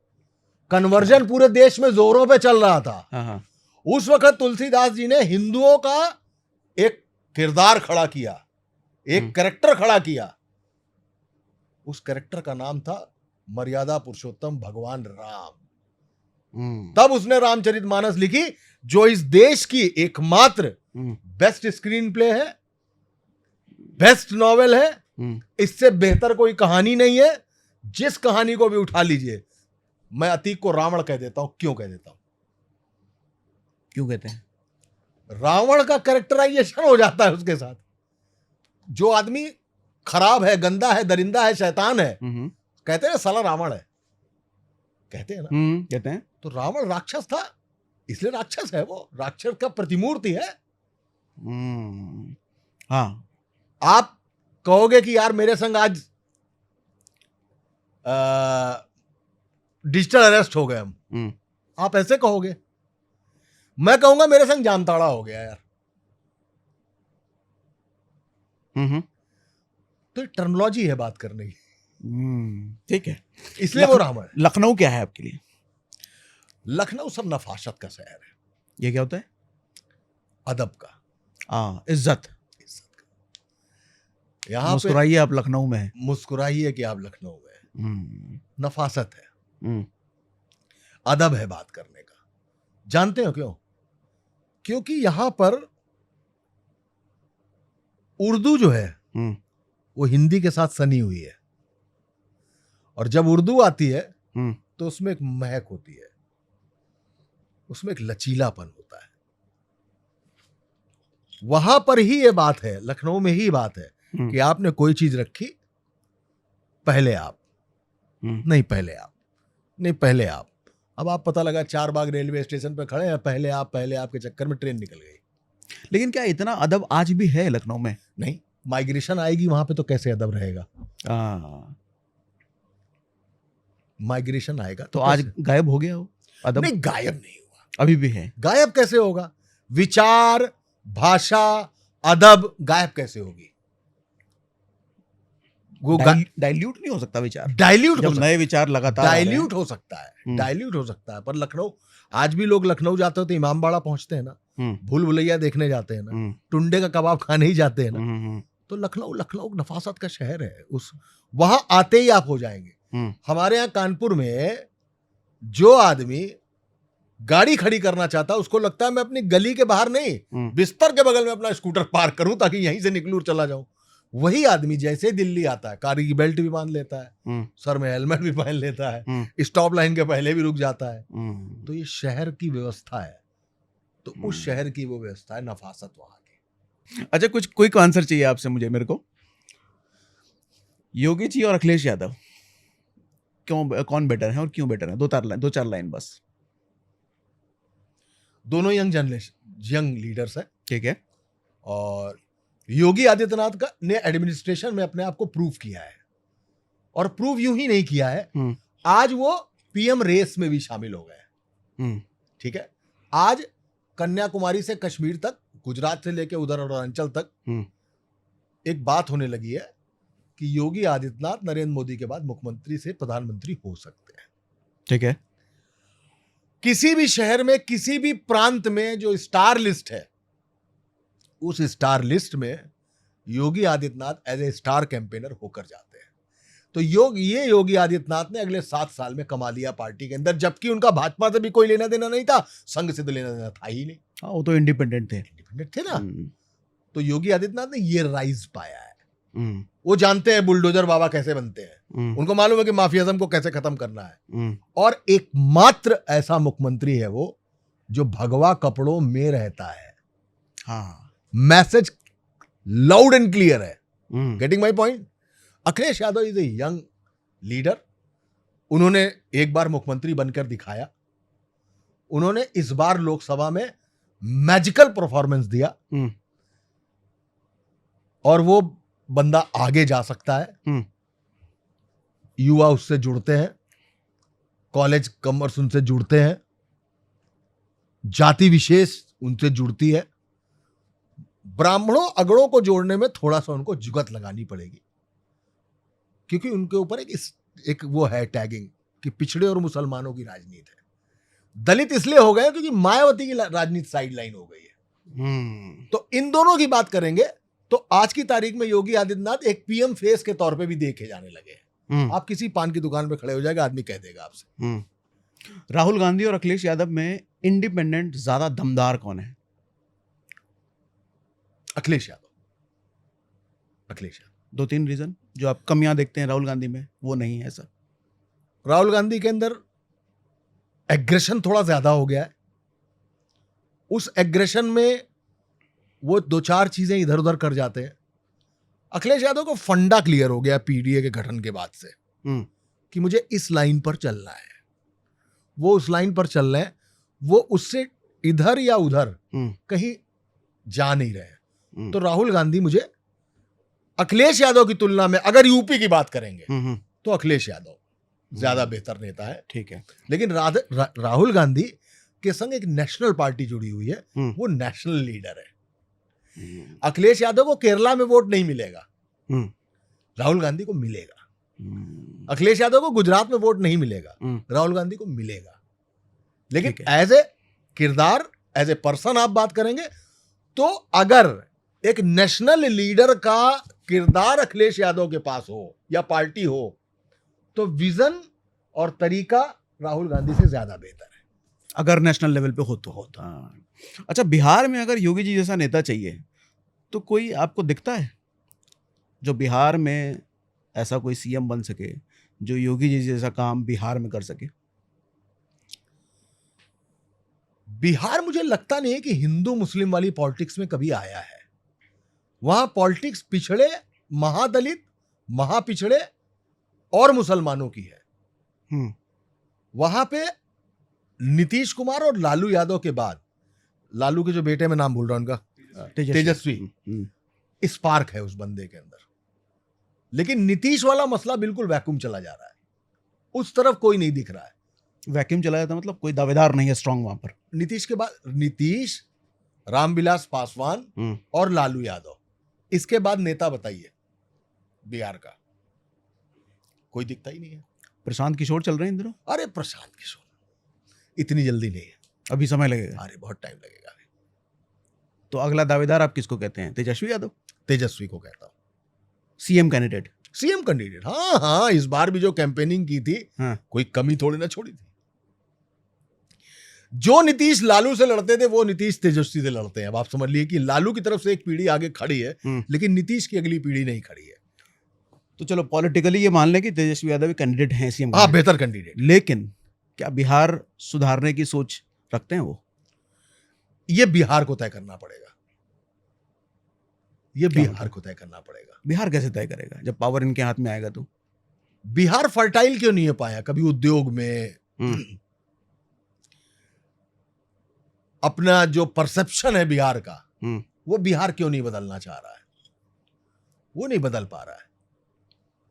कन्वर्जन पूरे देश में जोरों पे चल रहा था। उस वक्त तुलसीदास जी ने हिंदुओं का एक किरदार खड़ा किया, एक कैरेक्टर खड़ा किया। उस कैरेक्टर का नाम था मर्यादा पुरुषोत्तम भगवान राम। तब उसने रामचरितमानस लिखी, जो इस देश की एकमात्र बेस्ट स्क्रीन प्ले है, बेस्ट नॉवेल है। इससे बेहतर कोई कहानी नहीं है। जिस कहानी को भी उठा लीजिए, मैं अतीक को रावण कह देता हूं। क्यों कह देता हूं? क्यों कहते हैं? रावण का कैरेक्टराइजेशन हो जाता है उसके साथ। जो आदमी खराब है, गंदा है, दरिंदा है, शैतान है, कहते हैं साला रावण है, कहते हैं ना। कहते हैं। तो रावण राक्षस था, इसलिए राक्षस है। वो राक्षस का प्रतिमूर्ति है। हाँ। आप कहोगे कि यार मेरे संग आज डिजिटल अरेस्ट हो गए हम, आप ऐसे कहोगे। मैं कहूंगा मेरे संग जामताड़ा हो गया यार। तो टर्मिनोलॉजी है बात करने की। ठीक है, इसलिए वो रावण। लखनऊ क्या है आपके लिए? लखनऊ सब नफासत का शहर है। ये क्या होता है? अदब का, इज्जत का। यहाँ मुस्कुराइए आप लखनऊ में है। मुस्कुराइए कि आप लखनऊ में। नफासत है, अदब है बात करने का। जानते हो क्यों? क्योंकि यहां पर उर्दू जो है वो हिंदी के साथ सनी हुई है, और जब उर्दू आती है तो उसमें एक महक होती है, उसमें एक लचीलापन होता है। वहां पर ही ये बात है, लखनऊ में ही बात है कि आपने कोई चीज रखी, पहले आप नहीं, पहले आप नहीं, पहले आप। अब आप पता लगा 4 बाग रेलवे स्टेशन पर खड़े हैं, पहले आप के चक्कर में ट्रेन निकल गई। लेकिन क्या इतना अदब आज भी है लखनऊ में? नहीं, माइग्रेशन आएगी वहां पे तो कैसे अदब रहेगा। माइग्रेशन आएगा तो आज गायब हो गया हो अदब? नहीं, गायब नहीं हुआ, अभी भी है। गायब कैसे होगा? विचार, भाषा, अदब गायब कैसे होगी? वो डाइल्यूट नहीं हो सकता विचार। डाइल्यूट जब नए विचार लगातार डाइल्यूट हो सकता है, डाइल्यूट हो सकता है। पर लखनऊ, आज भी लोग लखनऊ जाते हो तो इमामबाड़ा पहुंचते हैं ना, भूल भुलैया देखने जाते हैं ना, टुंडे का कबाब खाने ही जाते हैं ना। तो लखनऊ नफासत का शहर है। उस वहां आते ही आप हो जाएंगे। हमारे यहाँ कानपुर में जो आदमी गाड़ी खड़ी करना चाहता है, उसको लगता है मैं अपनी गली के बाहर नहीं, बिस्तर के बगल में अपना स्कूटर पार्क करूं ताकि यहीं से निकलूं, चला जाऊं। वही आदमी जैसे दिल्ली आता है, कारी की बेल्ट भी बांध लेता है, सर में हेलमेट भी पहन लेता है, स्टॉप लाइन के पहले भी रुक जाता है। तो ये शहर की व्यवस्था है। तो उस शहर की वो व्यवस्था है, नफासत वहां की। अच्छा, कुछ क्विक आंसर चाहिए आपसे मेरे को। योगी जी और अखिलेश यादव कौन बेटर है और क्यों बेटर है? 2-4 लाइन बस। दोनों यंग लीडर्स हैं, ठीक है। और योगी आदित्यनाथ का ने एडमिनिस्ट्रेशन में अपने आप को प्रूव किया है, और प्रूव यूं ही नहीं किया है, आज वो पीएम रेस में भी शामिल हो गए। ठीक है, आज कन्याकुमारी से कश्मीर तक, गुजरात से लेकर उधर अरुणाचल तक एक बात होने लगी है कि योगी आदित्यनाथ नरेंद्र मोदी के बाद मुख्यमंत्री से प्रधानमंत्री हो सकते हैं। ठीक है। किसी भी शहर में, किसी भी प्रांत में जो स्टार लिस्ट है, उस स्टार लिस्ट में Yogi Adityanath as a star campaigner होकर जाते हैं। तो योगी आदित्यनाथ ने अगले 7 साल में कमा लिया पार्टी के अंदर, जबकि उनका भाजपा से भी कोई लेना देना नहीं था, संघ से तो लेना देना था ही नहीं। हाँ, वो तो इंडिपेंडेंट थे ना। तो योगी आदित्यनाथ ने ये राइज पाया है। वो जानते हैं बुलडोजर बाबा कैसे बनते हैं, उनको मालूम है कि माफियाज्म को कैसे खत्म करना है। और एकमात्र ऐसा मुख्यमंत्री है वो जो भगवा कपड़ों में रहता है। हाँ, मैसेज लाउड एंड क्लियर है। Getting my point? Akhilesh Yadav is a young leader. उन्होंने एक बार मुख्यमंत्री बनकर दिखाया। उन्होंने इस बार लोकसभा में मैजिकल परफॉर्मेंस दिया और वो बंदा आगे जा सकता है। युवा उससे जुड़ते हैं, कॉलेज कॉमर्स उनसे जुड़ते हैं, जाति विशेष उनसे जुड़ती है। ब्राह्मणों अगड़ों को जोड़ने में थोड़ा सा उनको जुगत लगानी पड़ेगी, क्योंकि उनके ऊपर एक वो है टैगिंग कि पिछड़े और मुसलमानों की राजनीति है। दलित इसलिए हो गए क्योंकि मायावती की राजनीति साइडलाइन हो गई है। तो इन दोनों की बात करेंगे तो आज की तारीख में योगी आदित्यनाथ एक पीएम फेस के तौर पे भी देखे जाने लगे हैं। आप किसी पान की दुकान पे खड़े हो जाएगा, आदमी कह देगा आपसे। राहुल गांधी और अखिलेश यादव में इंडिपेंडेंट ज्यादा दमदार कौन है? अखिलेश यादव। 2-3 रीजन जो आप कमियां देखते हैं राहुल गांधी में, वो नहीं है सर। राहुल गांधी के अंदर एग्रेशन थोड़ा ज्यादा हो गया है। उस एग्रेशन में वो 2-4 चीजें इधर उधर कर जाते हैं। अखिलेश यादव को फंडा क्लियर हो गया पीडीए के गठन के बाद से कि मुझे इस लाइन पर चलना है। वो उस लाइन पर चल रहे हैं, वो उससे इधर या उधर कहीं जा नहीं रहे। तो राहुल गांधी मुझे अखिलेश यादव की तुलना में, अगर यूपी की बात करेंगे तो अखिलेश यादव ज्यादा बेहतर नेता है। ठीक है। लेकिन राहुल गांधी के संग एक नेशनल पार्टी जुड़ी हुई है, वो नेशनल लीडर है। अखिलेश यादव को केरला में वोट नहीं मिलेगा, राहुल गांधी को मिलेगा। अखिलेश यादव को गुजरात में वोट नहीं मिलेगा, राहुल गांधी को मिलेगा। लेकिन एज ए किरदार, एज ए पर्सन आप बात करेंगे तो अगर एक नेशनल लीडर का किरदार अखिलेश यादव के पास हो या पार्टी हो तो विजन और तरीका राहुल गांधी से ज्यादा बेहतर है, अगर नेशनल लेवल पे हो तो होता। अच्छा, बिहार में अगर योगी जी जैसा नेता चाहिए तो कोई आपको दिखता है जो बिहार में ऐसा कोई सीएम बन सके जो योगी जी जैसा काम बिहार में कर सके? बिहार मुझे लगता नहीं है कि हिंदू मुस्लिम वाली पॉलिटिक्स में कभी आया है। वहां पॉलिटिक्स पिछड़े, महादलित, महापिछड़े और मुसलमानों की है। वहां पे नीतीश कुमार और लालू यादव के बाद, लालू के जो बेटे में नाम भूल रहा हूं उनका, तेजस्वी, स्पार्क है उस बंदे के अंदर। लेकिन नीतीश वाला मसला बिल्कुल वैक्यूम चला जा रहा है, उस तरफ कोई नहीं दिख रहा है। वैक्यूम चला जाता मतलब कोई दावेदार नहीं है स्ट्रांग वहां पर। नीतीश के बाद नीतीश, रामविलास पासवान और लालू यादव, इसके बाद नेता बताइए बिहार का, कोई दिखता ही नहीं है। प्रशांत किशोर चल रहे हैं इन दिनों। अरे प्रशांत किशोर इतनी जल्दी नहीं है, अभी समय लगेगा। अरे बहुत टाइम लगेगा। तो अगला दावेदार आप किसको कहते हैं? तेजस्वी यादव? तेजस्वी को कहता हूं सीएम कैंडिडेट। हाँ, इस बार भी जो कैंपेनिंग की थी, कोई कमी थोड़ी ना छोड़ी थी। जो नीतीश लालू से लड़ते थे वो नीतीश तेजस्वी से लड़ते हैं। अब आप समझ लिए कि लालू की तरफ से एक पीढ़ी आगे खड़ी है, लेकिन नीतीश की अगली पीढ़ी नहीं खड़ी है। तो चलो पॉलिटिकली ये मान लें कि तेजस्वी यादव कैंडिडेट हैं सीएम। हाँ, बेहतर कैंडिडेट। लेकिन क्या बिहार सुधारने की सोच रखते हैं वो? ये बिहार को तय करना पड़ेगा। बिहार कैसे तय करेगा जब पावर इनके हाथ में आएगा? तो बिहार फर्टाइल क्यों नहीं हो पाया कभी उद्योग में? अपना जो परसेप्शन है बिहार का, वो बिहार क्यों नहीं बदलना चाह रहा है? वो नहीं बदल पा रहा है।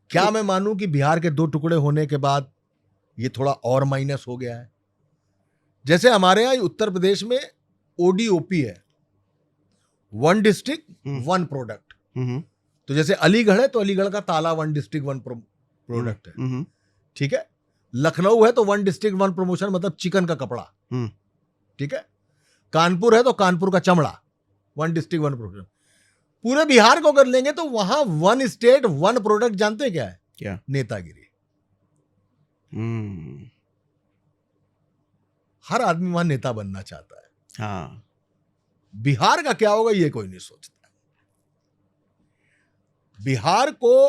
क्या मैं मानूं कि बिहार के 2 टुकड़े होने के बाद ये थोड़ा और माइनस हो गया है? जैसे हमारे यहां उत्तर प्रदेश में ओडीओपी है, 1 डिस्ट्रिक्ट 1 प्रोडक्ट। तो जैसे अलीगढ़ है तो अलीगढ़ का ताला 1 डिस्ट्रिक्ट 1 प्रोडक्ट है। ठीक है। लखनऊ है तो 1 डिस्ट्रिक्ट 1 प्रमोशन, मतलब चिकन का कपड़ा। ठीक है। कानपुर है तो कानपुर का चमड़ा वन डिस्ट्रिक्ट वन प्रोडक्ट। पूरे बिहार को अगर लेंगे तो वहां वन स्टेट वन प्रोडक्ट जानते हैं क्या है? क्या? नेतागिरी। हर आदमी वहां नेता बनना चाहता है। हाँ। बिहार का क्या होगा ये कोई नहीं सोचता। बिहार को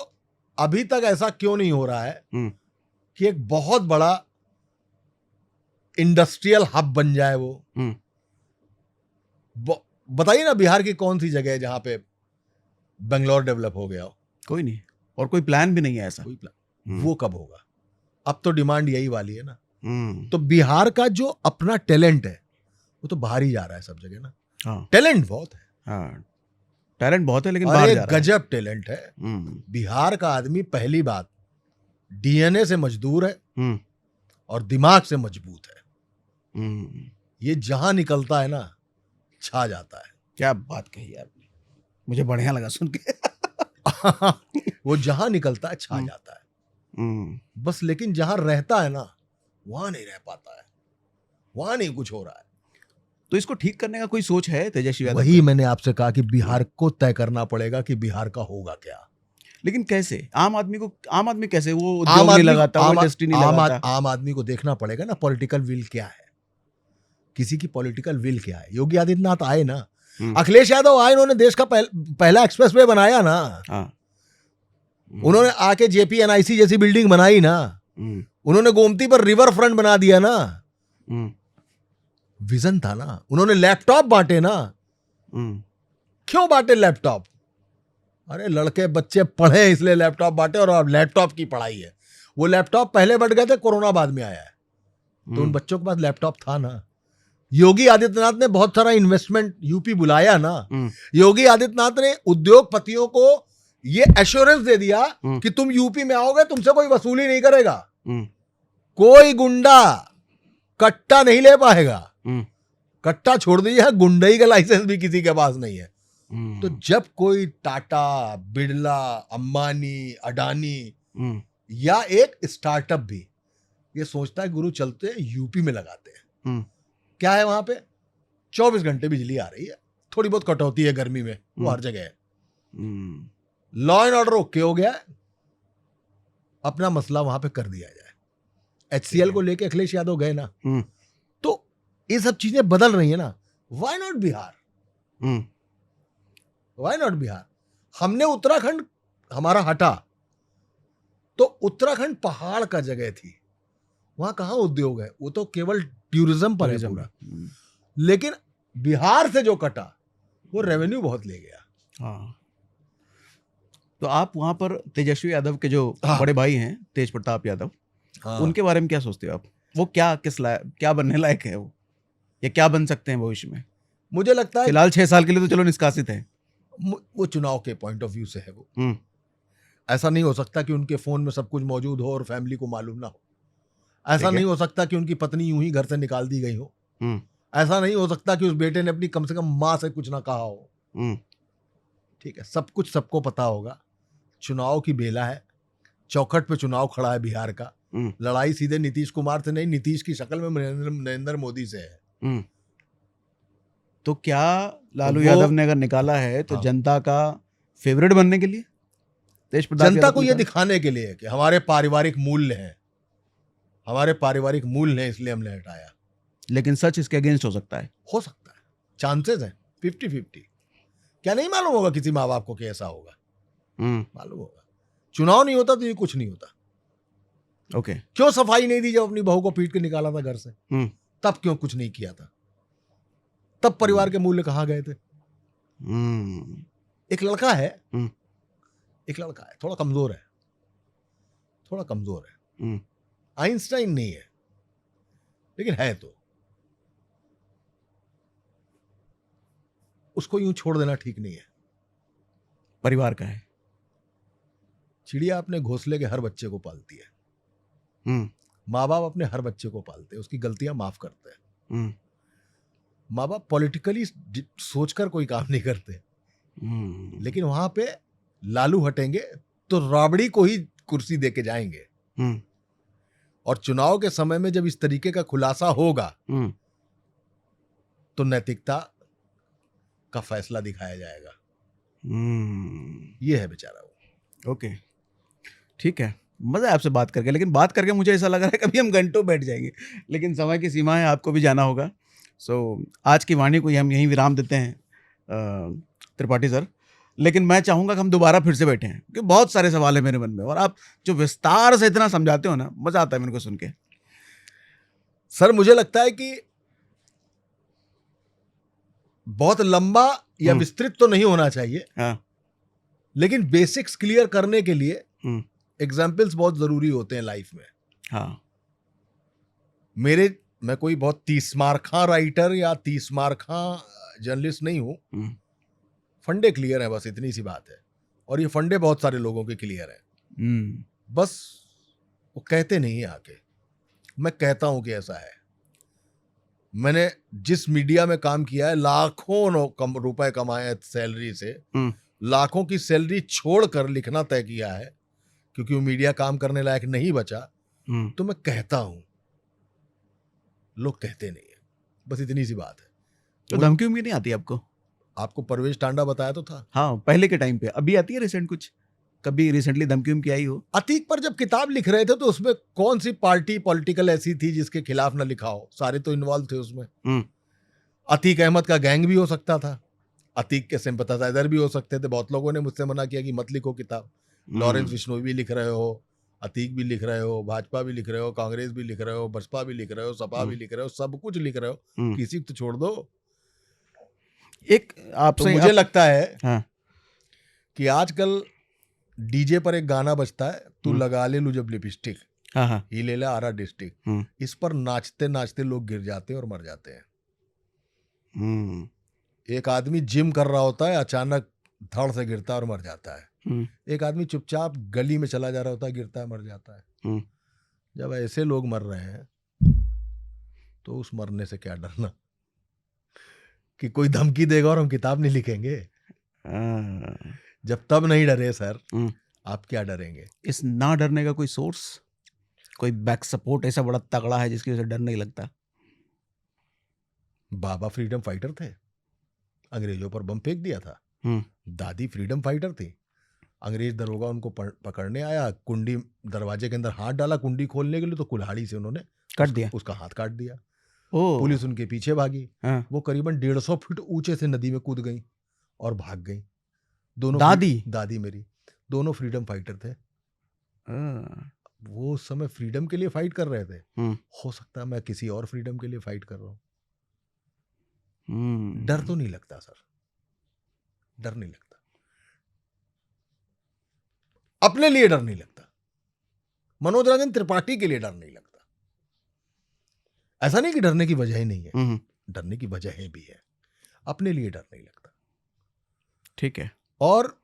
अभी तक ऐसा क्यों नहीं हो रहा है कि एक बहुत बड़ा इंडस्ट्रियल हब बन जाए वो? बताइए ना, बिहार की कौन सी जगह है जहां पे बेंगलोर डेवलप हो गया हो? कोई नहीं, और कोई प्लान भी नहीं है ऐसा। कोई प्लान। वो कब होगा? अब तो डिमांड यही वाली है ना। तो तो बिहार का जो अपना टैलेंट है वो तो बाहर ही जा रहा है सब जगह ना। हाँ, टैलेंट बहुत है। हाँ, टैलेंट बहुत है, लेकिन बाहर जा रहा है। गजब टैलेंट है। बिहार का आदमी पहली बात डीएनए से मजदूर है और दिमाग से मजबूत है। ये जहां निकलता है ना छा जाता है। क्या बात कही आपने, मुझे बढ़िया लगा सुन के। वो जहां निकलता है छा जाता है। बस लेकिन जहां रहता है ना वहां नहीं रह पाता है, वहां नहीं कुछ हो रहा है। तो इसको ठीक करने का कोई सोच है तेजस्वी यादव? वही मैंने आपसे कहा कि बिहार को तय करना पड़ेगा कि बिहार का होगा क्या। लेकिन कैसे? आम आदमी कैसे वो उद्योग नहीं लगाता, वो इंडस्ट्री नहीं लगाता? आम आदमी को देखना पड़ेगा ना पॉलिटिकल विल क्या है, किसी की पॉलिटिकल विल क्या है। योगी आदित्यनाथ आए ना, अखिलेश यादव आए, उन्होंने देश का पहला एक्सप्रेसवे बनाया ना। उन्होंने आके जेपीएनआईसी जैसी बिल्डिंग बनाई ना। उन्होंने गोमती पर रिवर फ्रंट बना दिया ना। विजन था ना। उन्होंने लैपटॉप बांटे ना। क्यों बांटे लैपटॉप? अरे लड़के बच्चे पढ़े इसलिए लैपटॉप बांटे, और अब लैपटॉप की पढ़ाई है। वो लैपटॉप पहले बढ़ गए थे, कोरोना बाद में आया है, तो उन बच्चों के पास लैपटॉप था ना। योगी आदित्यनाथ ने बहुत सारा इन्वेस्टमेंट यूपी बुलाया ना। योगी आदित्यनाथ ने उद्योगपतियों को ये एश्योरेंस दे दिया कि तुम यूपी में आओगे तुमसे कोई वसूली नहीं करेगा, कोई गुंडा कट्टा नहीं ले पाएगा। कट्टा छोड़ दीजिए, गुंडई का लाइसेंस भी किसी के पास नहीं है। तो जब कोई टाटा, बिरला, अंबानी, अडानी या एक स्टार्टअप भी ये सोचता है गुरु चलते हैं यूपी में लगाते हैं, क्या है वहां पे 24 घंटे बिजली आ रही है, थोड़ी बहुत कटौती है गर्मी में, वो हर जगह है। लॉ एंड ऑर्डर ओके हो गया है, अपना मसला वहां पे कर दिया जाए। HCL को लेके अखिलेश यादव गए ना, तो ये सब चीजें बदल रही है ना। Why not Bihar? Why not Bihar? हमने उत्तराखंड हमारा हटा, तो उत्तराखंड पहाड़ का जगह थी, वहां कहां उद्योग है? वो तो केवल टूरिज्म पर है पूरा। लेकिन बिहार से जो कटा वो रेवेन्यू बहुत ले गया। हाँ। तो आप वहां पर तेजस्वी यादव के जो बड़े भाई हैं तेज प्रताप यादव, उनके बारे में क्या सोचते हो आप? वो क्या बनने लायक है वो, या क्या बन सकते हैं भविष्य में? मुझे लगता है फिलहाल 6 साल के लिए तो चलो निष्कासित है। वो चुनाव के पॉइंट ऑफ व्यू से है वो। ऐसा नहीं हो सकता कि उनके फोन में सब कुछ मौजूद हो और फैमिली को मालूम ना हो। ऐसा नहीं हो सकता कि उनकी पत्नी यूं ही घर से निकाल दी गई हो। ऐसा नहीं हो सकता कि उस बेटे ने अपनी कम से कम मां से कुछ ना कहा हो। ठीक है, सब कुछ सबको पता होगा। चुनाव की बेला है, चौखट पे चुनाव खड़ा है बिहार का। लड़ाई सीधे नीतीश कुमार से नहीं, नीतीश की शक्ल में नरेंद्र मोदी से है। तो क्या लालू यादव ने अगर निकाला है तो जनता का फेवरेट बनने के लिए, तेज प्रताप जनता को यह दिखाने के लिए कि हमारे पारिवारिक मूल्य हैं, हमारे पारिवारिक मूल्य हैं, इसलिए हमने हटाया। लेकिन सच इसके अगेंस्ट हो सकता है। हो सकता है, चांसेस हैं 50-50। क्या नहीं मालूम होगा किसी माँ बाप को कि ऐसा होगा? मालूम होगा। चुनाव नहीं होता तो ये कुछ नहीं होता। ओके। क्यों सफाई नहीं दी जब अपनी बहू को पीट के निकाला था घर से? तब क्यों कुछ नहीं किया था? तब परिवार के मूल्य कहाँ गए थे? एक लड़का है, थोड़ा कमजोर है, आइंस्टाइन नहीं है लेकिन है, तो उसको यूं छोड़ देना ठीक नहीं है। परिवार का है। चिड़िया अपने घोंसले के हर बच्चे को पालती है। माँ बाप अपने हर बच्चे को पालते हैं, उसकी गलतियां माफ करते हैं। माँ बाप पॉलिटिकली सोचकर कोई काम नहीं करते। लेकिन वहां पे लालू हटेंगे तो राबड़ी को ही कुर्सी देके जाएंगे। और चुनाव के समय में जब इस तरीके का खुलासा होगा तो नैतिकता का फैसला दिखाया जाएगा। हम्म, ये है बेचारा वो। ओके, ठीक है। मज़ा है आपसे बात करके, लेकिन बात करके मुझे ऐसा लग रहा है कभी हम घंटों बैठ जाएंगे, लेकिन समय की सीमा है, आपको भी जाना होगा। सो आज की वाणी को हम यहीं विराम देते हैं त्रिपाठी सर। लेकिन मैं चाहूँगा कि हम दोबारा फिर से बैठें, क्योंकि बहुत सारे सवाल है मेरे मन में, और आप जो विस्तार से इतना समझाते हो ना, मज़ा आता है मेरे को सुन के। सर मुझे लगता है कि बहुत लंबा या विस्तृत तो नहीं होना चाहिए, हाँ, लेकिन बेसिक्स क्लियर करने के लिए हम्म, एग्जाम्पल्स बहुत जरूरी होते हैं लाइफ में। हाँ, मैं कोई बहुत 30 मार्खा राइटर या 30 मार्खा जर्नलिस्ट नहीं हूं। हम्म, फंडे क्लियर है, बस इतनी सी बात है। और ये फंडे बहुत सारे लोगों के क्लियर है, बस वो कहते नहीं है आके। मैं कहता हूं कि ऐसा है। मैंने जिस मीडिया में काम किया है, लाखों रुपए कमाए सैलरी से, लाखों की सैलरी छोड़कर लिखना तय किया है, क्योंकि वो मीडिया काम करने लायक नहीं बचा। तो मैं कहता हूं, लोग कहते नहीं है, बस इतनी सी बात है। तो धमकी उमकी नहीं आती आपको? आपको परवेश टांडा बताया तो था। हाँ, पहले के टाइम पे। अभी आती है रिसेंट कुछ? कभी रिसेंटली धमकी उमकी आई हो? अतीक पर जब किताब लिख रहे थे तो उसमें कौन सी पार्टी पॉलिटिकल ऐसी थी जिसके खिलाफ ना लिखा हो? सारे तो इन्वॉल्व थे उसमें। अतीक अहमद का गैंग भी हो सकता था, अतीक के सिंपैथाइजर भी हो सकते थे। बहुत लोगों ने मुझसे मना किया कि मत लिखो किताब। लॉरेंस बिश्नोई भी लिख रहे हो, अतीक भी लिख रहे हो, भाजपा भी लिख रहे हो, कांग्रेस भी लिख रहे हो, बसपा भी लिख रहे हो, सपा भी लिख रहे हो, सब कुछ लिख रहे हो, किसी को तो छोड़ दो। एक आपसे तो मुझे लगता है हाँ, कि आजकल डीजे पर एक गाना बजता है, तू लगा ले लू जब लिपस्टिक, हाँ, हाँ, ही ले ला आरा डिस्ट्रिक्ट। इस पर नाचते नाचते लोग गिर जाते हैं और मर जाते हैं। एक आदमी जिम कर रहा होता है, अचानक धड़ से गिरता है और मर जाता है। एक आदमी चुपचाप गली में चला जा रहा होता है, गिरता है, मर जाता है। जब ऐसे लोग मर रहे हैं तो उस मरने से क्या डरना? कि कोई धमकी देगा और हम किताब नहीं लिखेंगे? जब तब नहीं डरे सर, आप क्या डरेंगे? इस ना डरने का कोई सोर्स, कोई बैक सपोर्ट ऐसा बड़ा तगड़ा है जिसकी वजह से डर नहीं लगता? बाबा फ्रीडम फाइटर थे, अंग्रेजों पर बम फेंक दिया था। दादी फ्रीडम फाइटर थी, अंग्रेज दरोगा उनको पकड़ने आया, कुंडी दरवाजे के अंदर हाथ डाला कुंडी खोलने के लिए, तो कुल्हाड़ी से उन्होंने काट दिया, उसका हाथ काट दिया। पुलिस उनके पीछे भागी। वो करीबन 150 फीट ऊंचे से नदी में कूद गई और भाग गई। दोनों दादी मेरी, दोनों फ्रीडम फाइटर थे। वो उस समय फ्रीडम के लिए फाइट कर रहे थे। हो सकता है मैं किसी और फ्रीडम के लिए फाइट कर रहा हूं। डर तो नहीं लगता सर, डर नहीं लगता, अपने लिए डर नहीं लगता, मनोज रंजन त्रिपाठी के लिए डर नहीं लगता। ऐसा नहीं कि डरने की वजह ही नहीं है, डरने की वजह भी है, अपने लिए डर नहीं लगता। ठीक है। और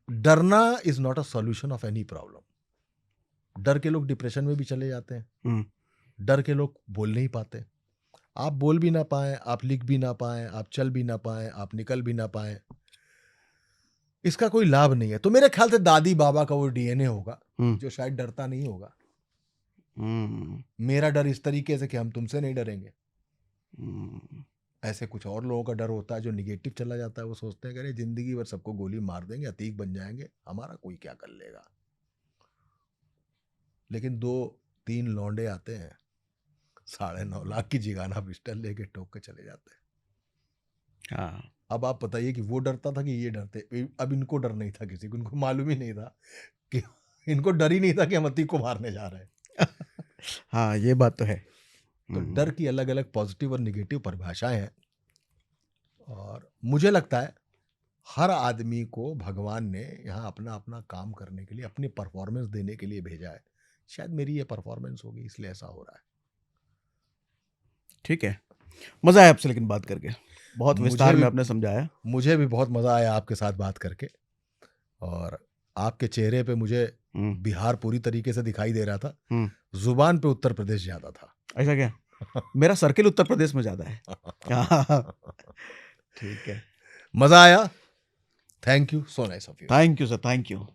डरना is not a solution of any problem. डर के लोग डिप्रेशन में भी चले जाते हैं। डर के लोग बोल नहीं पाते। आप बोल भी ना पाए, आप लिख भी ना पाए, आप चल भी ना पाए, आप निकल भी ना पाए, इसका कोई लाभ नहीं है। तो मेरे ख्याल से दादी बाबा का वो डीएनए होगा जो शायद डरता नहीं होगा। मेरा डर इस तरीके से कि हम तुमसे नहीं डरेंगे। ऐसे कुछ और लोगों का डर होता है जो निगेटिव चला जाता है। वो सोचते हैं अरे जिंदगी भर सबको गोली मार देंगे, अतीक बन जाएंगे, हमारा कोई क्या कर लेगा। लेकिन 2-3 लौंडे आते हैं, 9.5 लाख की जिगाना पिस्टल लेके ठोक के चले जाते हैं। हाँ, अब आप बताइए कि वो डरता था कि ये डरते? अब इनको डर नहीं था किसी को, इनको मालूम ही नहीं था कि इनको डर ही नहीं था कि हम अतीक को मारने जा रहे हैं। हाँ, ये बात तो है। तो डर की अलग अलग पॉजिटिव और निगेटिव परिभाषाएं हैं। और मुझे लगता है हर आदमी को भगवान ने यहाँ अपना अपना काम करने के लिए, अपनी परफॉर्मेंस देने के लिए भेजा है। शायद मेरी ये परफॉर्मेंस होगी, इसलिए ऐसा हो रहा है। ठीक है, मजा आया आपसे लेकिन बात करके, बहुत विस्तार में आपने समझाया। मुझे भी बहुत मजा आया आपके साथ बात करके। और आपके चेहरे पे मुझे बिहार पूरी तरीके से दिखाई दे रहा था, जुबान पे उत्तर प्रदेश ज्यादा था। ऐसा क्या? मेरा सर्किल उत्तर प्रदेश में ज्यादा है। ठीक है, मजा आया। Thank you, so nice of you. Thank you sir, thank you.